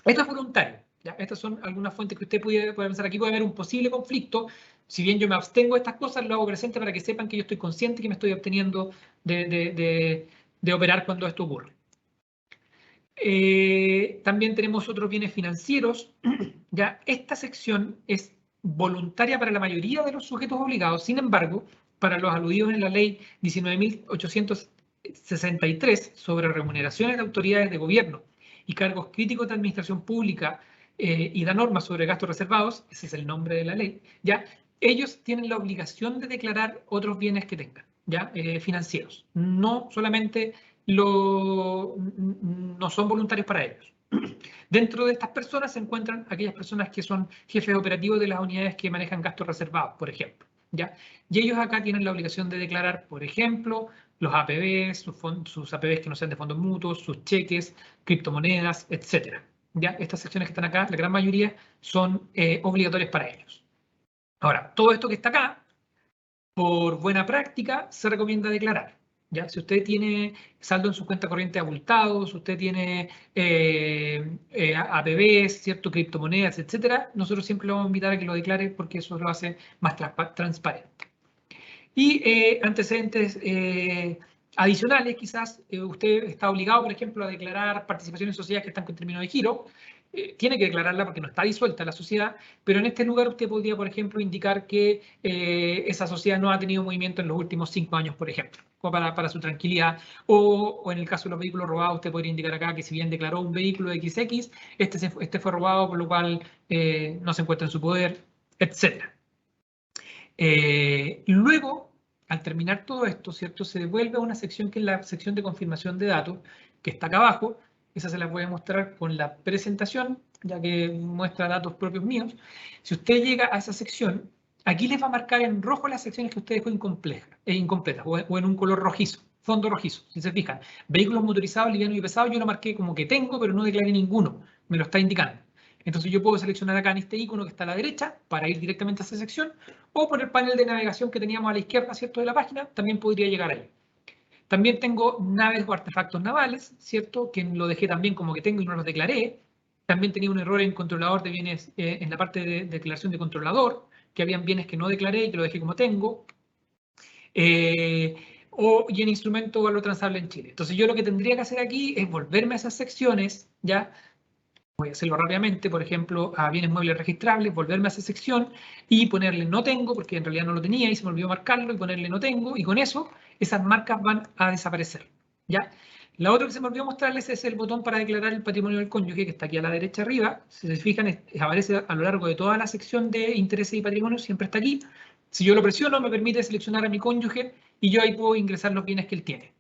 Esto es voluntario. ¿Ya? Estas son algunas fuentes que usted puede pensar. Aquí puede haber un posible conflicto. Si bien yo me abstengo de estas cosas, lo hago presente para que sepan que yo estoy consciente que me estoy obteniendo de operar cuando esto ocurre. También tenemos otros bienes financieros. Ya, esta sección es voluntaria para la mayoría de los sujetos obligados. Sin embargo, para los aludidos en la ley 19.863 sobre remuneraciones de autoridades de gobierno y cargos críticos de administración pública y da normas sobre gastos reservados, ese es el nombre de la ley, ya, ellos tienen la obligación de declarar otros bienes que tengan, ya, financieros. No solamente no son voluntarios para ellos. Dentro de estas personas se encuentran aquellas personas que son jefes operativos de las unidades que manejan gastos reservados, por ejemplo, ¿ya? Y ellos acá tienen la obligación de declarar, por ejemplo, los APBs, sus APBs que no sean de fondos mutuos, sus cheques, criptomonedas, etc. ¿Ya? Estas secciones que están acá, la gran mayoría, son obligatorias para ellos. Ahora, todo esto que está acá, por buena práctica, se recomienda declarar. ¿Ya? Si usted tiene saldo en su cuenta corriente abultado, si usted tiene APBs, ¿cierto? Criptomonedas, etcétera, nosotros siempre lo vamos a invitar a que lo declare porque eso lo hace más transparente. Y antecedentes adicionales, quizás usted está obligado, por ejemplo, a declarar participaciones en sociedades que están con término de giro. Tiene que declararla porque no está disuelta la sociedad, pero en este lugar usted podría, por ejemplo, indicar que esa sociedad no ha tenido movimiento en los últimos 5 años, por ejemplo, como para su tranquilidad. O en el caso de los vehículos robados, usted podría indicar acá que si bien declaró un vehículo de XX, este fue robado, por lo cual no se encuentra en su poder, etc. Luego, al terminar todo esto, ¿cierto? Se devuelve a una sección que es la sección de confirmación de datos, que está acá abajo. Esa se la voy a mostrar con la presentación, ya que muestra datos propios míos. Si usted llega a esa sección, aquí les va a marcar en rojo las secciones que usted dejó incompletas o en un color rojizo, fondo rojizo, si se fijan. Vehículos motorizados, livianos y pesados, yo lo marqué como que tengo, pero no declaré ninguno. Me lo está indicando. Entonces yo puedo seleccionar acá en este icono que está a la derecha para ir directamente a esa sección, o por el panel de navegación que teníamos a la izquierda, ¿cierto?, de la página, también podría llegar ahí. También tengo naves o artefactos navales, ¿cierto?, que lo dejé también como que tengo y no los declaré. También tenía un error en controlador de bienes, en la parte de declaración de controlador, que habían bienes que no declaré y que lo dejé como tengo. Y en instrumento o valor transable en Chile. Entonces yo lo que tendría que hacer aquí es volverme a esas secciones, ¿ya?, voy a hacerlo rápidamente, por ejemplo, a bienes muebles registrables, volverme a esa sección y ponerle no tengo, porque en realidad no lo tenía y se me olvidó marcarlo, y ponerle no tengo, y con eso esas marcas van a desaparecer, ¿ya? La otra que se me olvidó mostrarles es el botón para declarar el patrimonio del cónyuge, que está aquí a la derecha arriba. Si se fijan, aparece a lo largo de toda la sección de intereses y patrimonio, siempre está aquí. Si yo lo presiono, me permite seleccionar a mi cónyuge y yo ahí puedo ingresar los bienes que él tiene.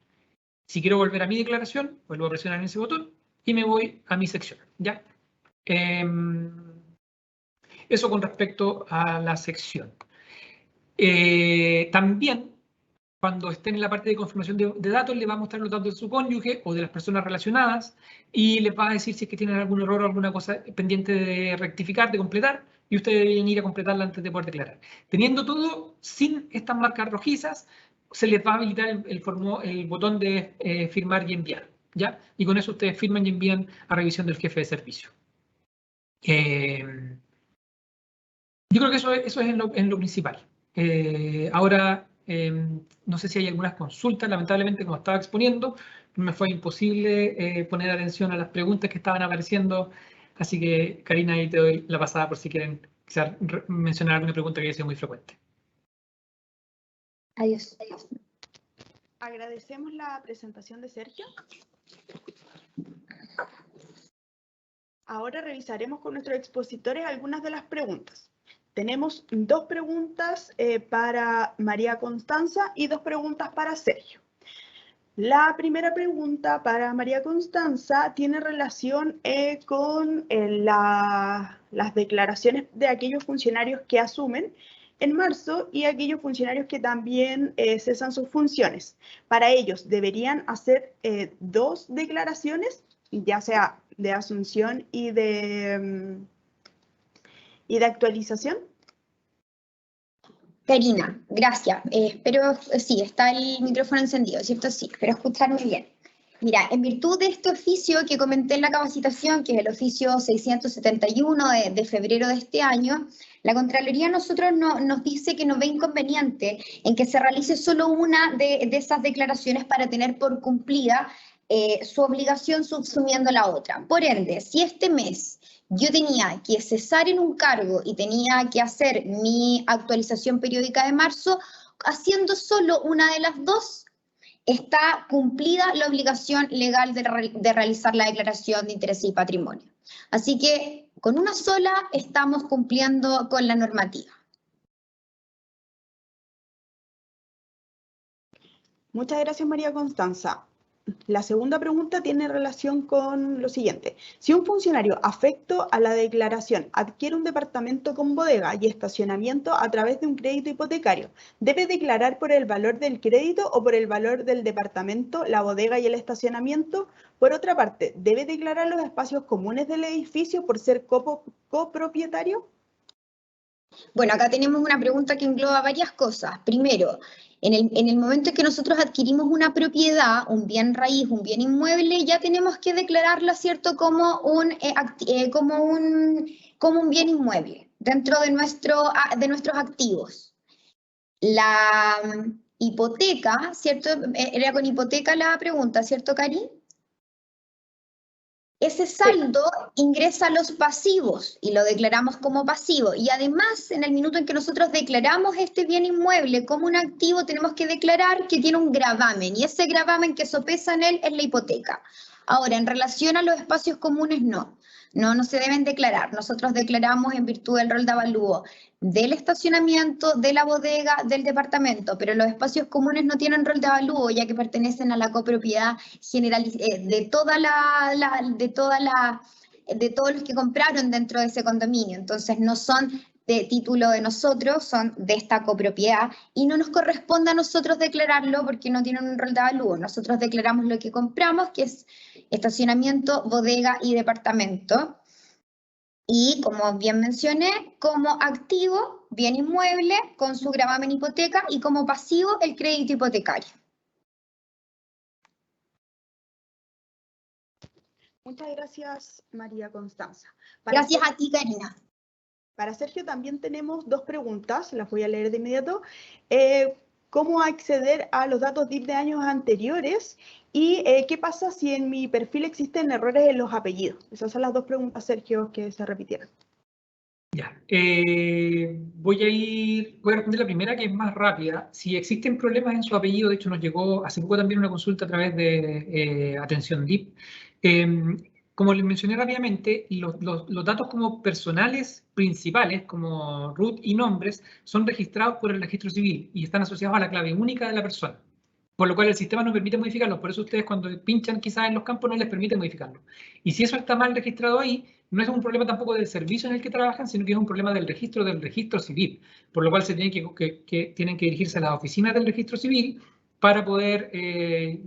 Si quiero volver a mi declaración, vuelvo a presionar en ese botón y me voy a mi sección, ¿ya? Eso con respecto a la sección. También, cuando estén en la parte de confirmación de datos, le va a mostrar los datos de su cónyuge o de las personas relacionadas y les va a decir si es que tienen algún error o alguna cosa pendiente de rectificar, de completar, y ustedes deben ir a completarla antes de poder declarar. Teniendo todo sin estas marcas rojizas, se les va a habilitar el botón de firmar y enviar, ¿ya? Y con eso ustedes firman y envían a revisión del jefe de servicio. Yo creo que eso es en lo principal. Ahora, no sé si hay algunas consultas, lamentablemente, como estaba exponiendo, me fue imposible poner atención a las preguntas que estaban apareciendo, así que, Karina, ahí te doy la pasada por si quieren quizás mencionar alguna pregunta que haya sido muy frecuente. Adiós. Agradecemos la presentación de Sergio. Ahora revisaremos con nuestros expositores algunas de las preguntas. Tenemos dos preguntas para María Constanza y dos preguntas para Sergio. La primera pregunta para María Constanza tiene relación con las declaraciones de aquellos funcionarios que asumen en marzo y aquellos funcionarios que también cesan sus funciones. Para ellos, ¿deberían hacer dos declaraciones, ya sea de asunción y de actualización? Karina, gracias. Espero, sí, está el micrófono encendido, ¿cierto? Sí, espero escucharme bien. Mira, en virtud de este oficio que comenté en la capacitación, que es el oficio 671 de febrero de este año, la Contraloría a nosotros nos dice que no ve inconveniente en que se realice solo una de esas declaraciones para tener por cumplida su obligación subsumiendo la otra. Por ende, si este mes yo tenía que cesar en un cargo y tenía que hacer mi actualización periódica de marzo, haciendo solo una de las dos, está cumplida la obligación legal de realizar la declaración de intereses y patrimonio. Así que con una sola estamos cumpliendo con la normativa. Muchas gracias, María Constanza. La segunda pregunta tiene relación con lo siguiente. Si un funcionario afecto a la declaración adquiere un departamento con bodega y estacionamiento a través de un crédito hipotecario, ¿debe declarar por el valor del crédito o por el valor del departamento, la bodega y el estacionamiento? Por otra parte, ¿debe declarar los espacios comunes del edificio por ser copropietario? Bueno, acá tenemos una pregunta que engloba varias cosas. Primero, en el momento en que nosotros adquirimos una propiedad, un bien raíz, un bien inmueble, ya tenemos que declararlo, ¿cierto?, como un bien inmueble dentro de nuestros activos. La hipoteca, ¿cierto? Era con hipoteca la pregunta, ¿cierto, Cari? Ese saldo ingresa a los pasivos y lo declaramos como pasivo. Y además, en el minuto en que nosotros declaramos este bien inmueble como un activo, tenemos que declarar que tiene un gravamen. Y ese gravamen que sopesa en él es la hipoteca. Ahora, en relación a los espacios comunes, no se deben declarar. Nosotros declaramos en virtud del rol de avalúo del estacionamiento, de la bodega, del departamento, pero los espacios comunes no tienen rol de avalúo, ya que pertenecen a la copropiedad general de todos los que compraron dentro de ese condominio. Entonces no son de título de nosotros, son de esta copropiedad y no nos corresponde a nosotros declararlo porque no tienen un rol de avalúo. Nosotros declaramos lo que compramos, que es estacionamiento, bodega y departamento. Y como bien mencioné, como activo, bien inmueble con su gravamen hipoteca y como pasivo, el crédito hipotecario. Muchas gracias, María Constanza. Gracias a ti, Karina. Para Sergio también tenemos dos preguntas, las voy a leer de inmediato. ¿Cómo acceder a los datos DIP de años anteriores ¿Y qué pasa si en mi perfil existen errores en los apellidos? Esas son las dos preguntas, Sergio, que se repitieron. Ya, voy a responder la primera, que es más rápida. Si existen problemas en su apellido, de hecho nos llegó hace poco también una consulta a través de Atención DIP. Como les mencioné rápidamente, los datos como personales principales, como root y nombres, son registrados por el registro civil y están asociados a la clave única de la persona. Por lo cual el sistema no permite modificarlos. Por eso ustedes cuando pinchan quizás en los campos no les permite modificarlos. Y si eso está mal registrado ahí, no es un problema tampoco del servicio en el que trabajan, sino que es un problema del registro civil. Por lo cual se tienen tienen que dirigirse a las oficinas del registro civil para poder,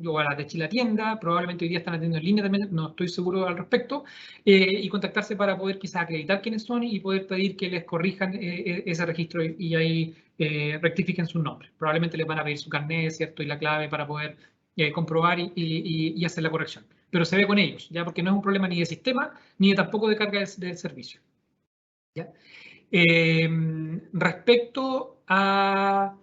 o a las de Chile Atienda, probablemente hoy día están atendiendo en línea también, no estoy seguro al respecto, y contactarse para poder quizás acreditar quiénes son y poder pedir que les corrijan ese registro y ahí rectifiquen su nombre. Probablemente les van a pedir su carnet, ¿cierto? Y la clave para poder comprobar y hacer la corrección. Pero se ve con ellos, ¿ya? Porque no es un problema ni de sistema, ni tampoco de carga del servicio. ¿Ya? Respecto a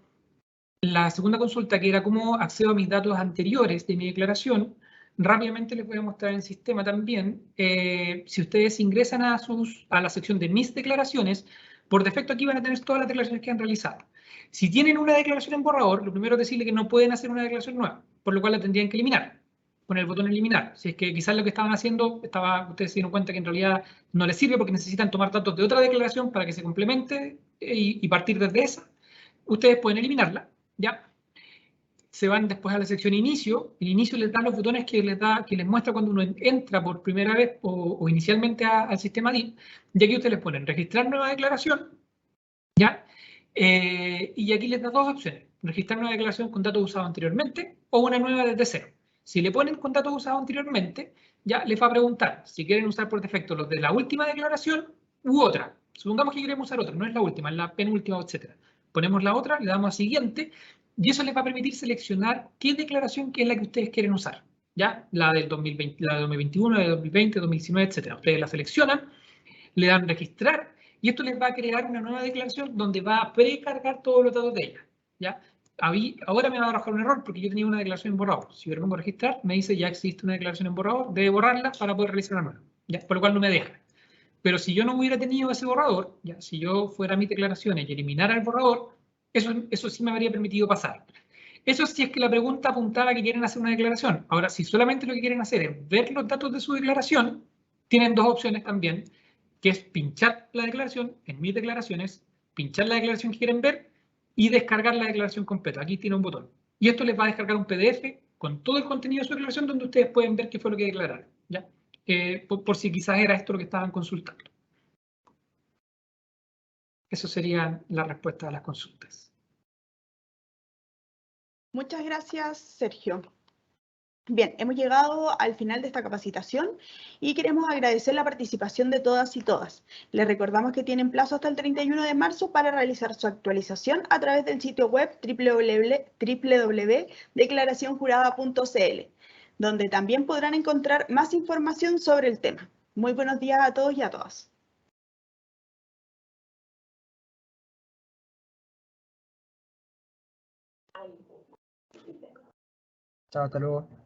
la segunda consulta, que era cómo accedo a mis datos anteriores de mi declaración, rápidamente les voy a mostrar en el sistema también. Si ustedes ingresan a la sección de mis declaraciones, por defecto aquí van a tener todas las declaraciones que han realizado. Si tienen una declaración en borrador, lo primero es decirle que no pueden hacer una declaración nueva, por lo cual la tendrían que eliminar, con el botón eliminar. Si es que quizás lo que estaban haciendo, ustedes se dieron cuenta que en realidad no les sirve porque necesitan tomar datos de otra declaración para que se complemente y partir desde esa, ustedes pueden eliminarla. ¿Ya? Se van después a la sección inicio. El inicio les da los botones que les muestra cuando uno entra por primera vez o inicialmente al sistema DIP. Y aquí ustedes les ponen registrar nueva declaración. ¿Ya? Y aquí les da dos opciones. Registrar nueva declaración con datos usados anteriormente o una nueva desde cero. Si le ponen con datos usados anteriormente, ya les va a preguntar si quieren usar por defecto los de la última declaración u otra. Supongamos que queremos usar otra, no es la última, es la penúltima, etc. Ponemos la otra, le damos a siguiente y eso les va a permitir seleccionar qué declaración que es la que ustedes quieren usar. ¿Ya? La del 2020, la de 2021, la de 2020, 2019, etc. Ustedes la seleccionan, le dan registrar y esto les va a crear una nueva declaración donde va a precargar todos los datos de ella. ¿Ya? Ahora me va a arrojar un error porque yo tenía una declaración en borrador. Si yo le pongo registrar, me dice ya existe una declaración en borrador, debe borrarla para poder realizar una nueva. ¿Ya? Por lo cual no me deja. Pero si yo no hubiera tenido ese borrador, ya, si yo fuera a mis declaraciones y eliminara el borrador, eso sí me habría permitido pasar. Eso sí es que la pregunta apuntaba que quieren hacer una declaración. Ahora, si solamente lo que quieren hacer es ver los datos de su declaración, tienen dos opciones también, que es pinchar la declaración en mis declaraciones, pinchar la declaración que quieren ver y descargar la declaración completa. Aquí tiene un botón. Y esto les va a descargar un PDF con todo el contenido de su declaración donde ustedes pueden ver qué fue lo que declararon. ¿Ya? Por si quizás era esto lo que estaban consultando. Eso serían las respuestas a las consultas. Muchas gracias, Sergio. Bien, hemos llegado al final de esta capacitación y queremos agradecer la participación de todas y todas. Les recordamos que tienen plazo hasta el 31 de marzo para realizar su actualización a través del sitio web www.declaracionjurada.cl, donde también podrán encontrar más información sobre el tema. Muy buenos días a todos y a todas. Chao, hasta luego.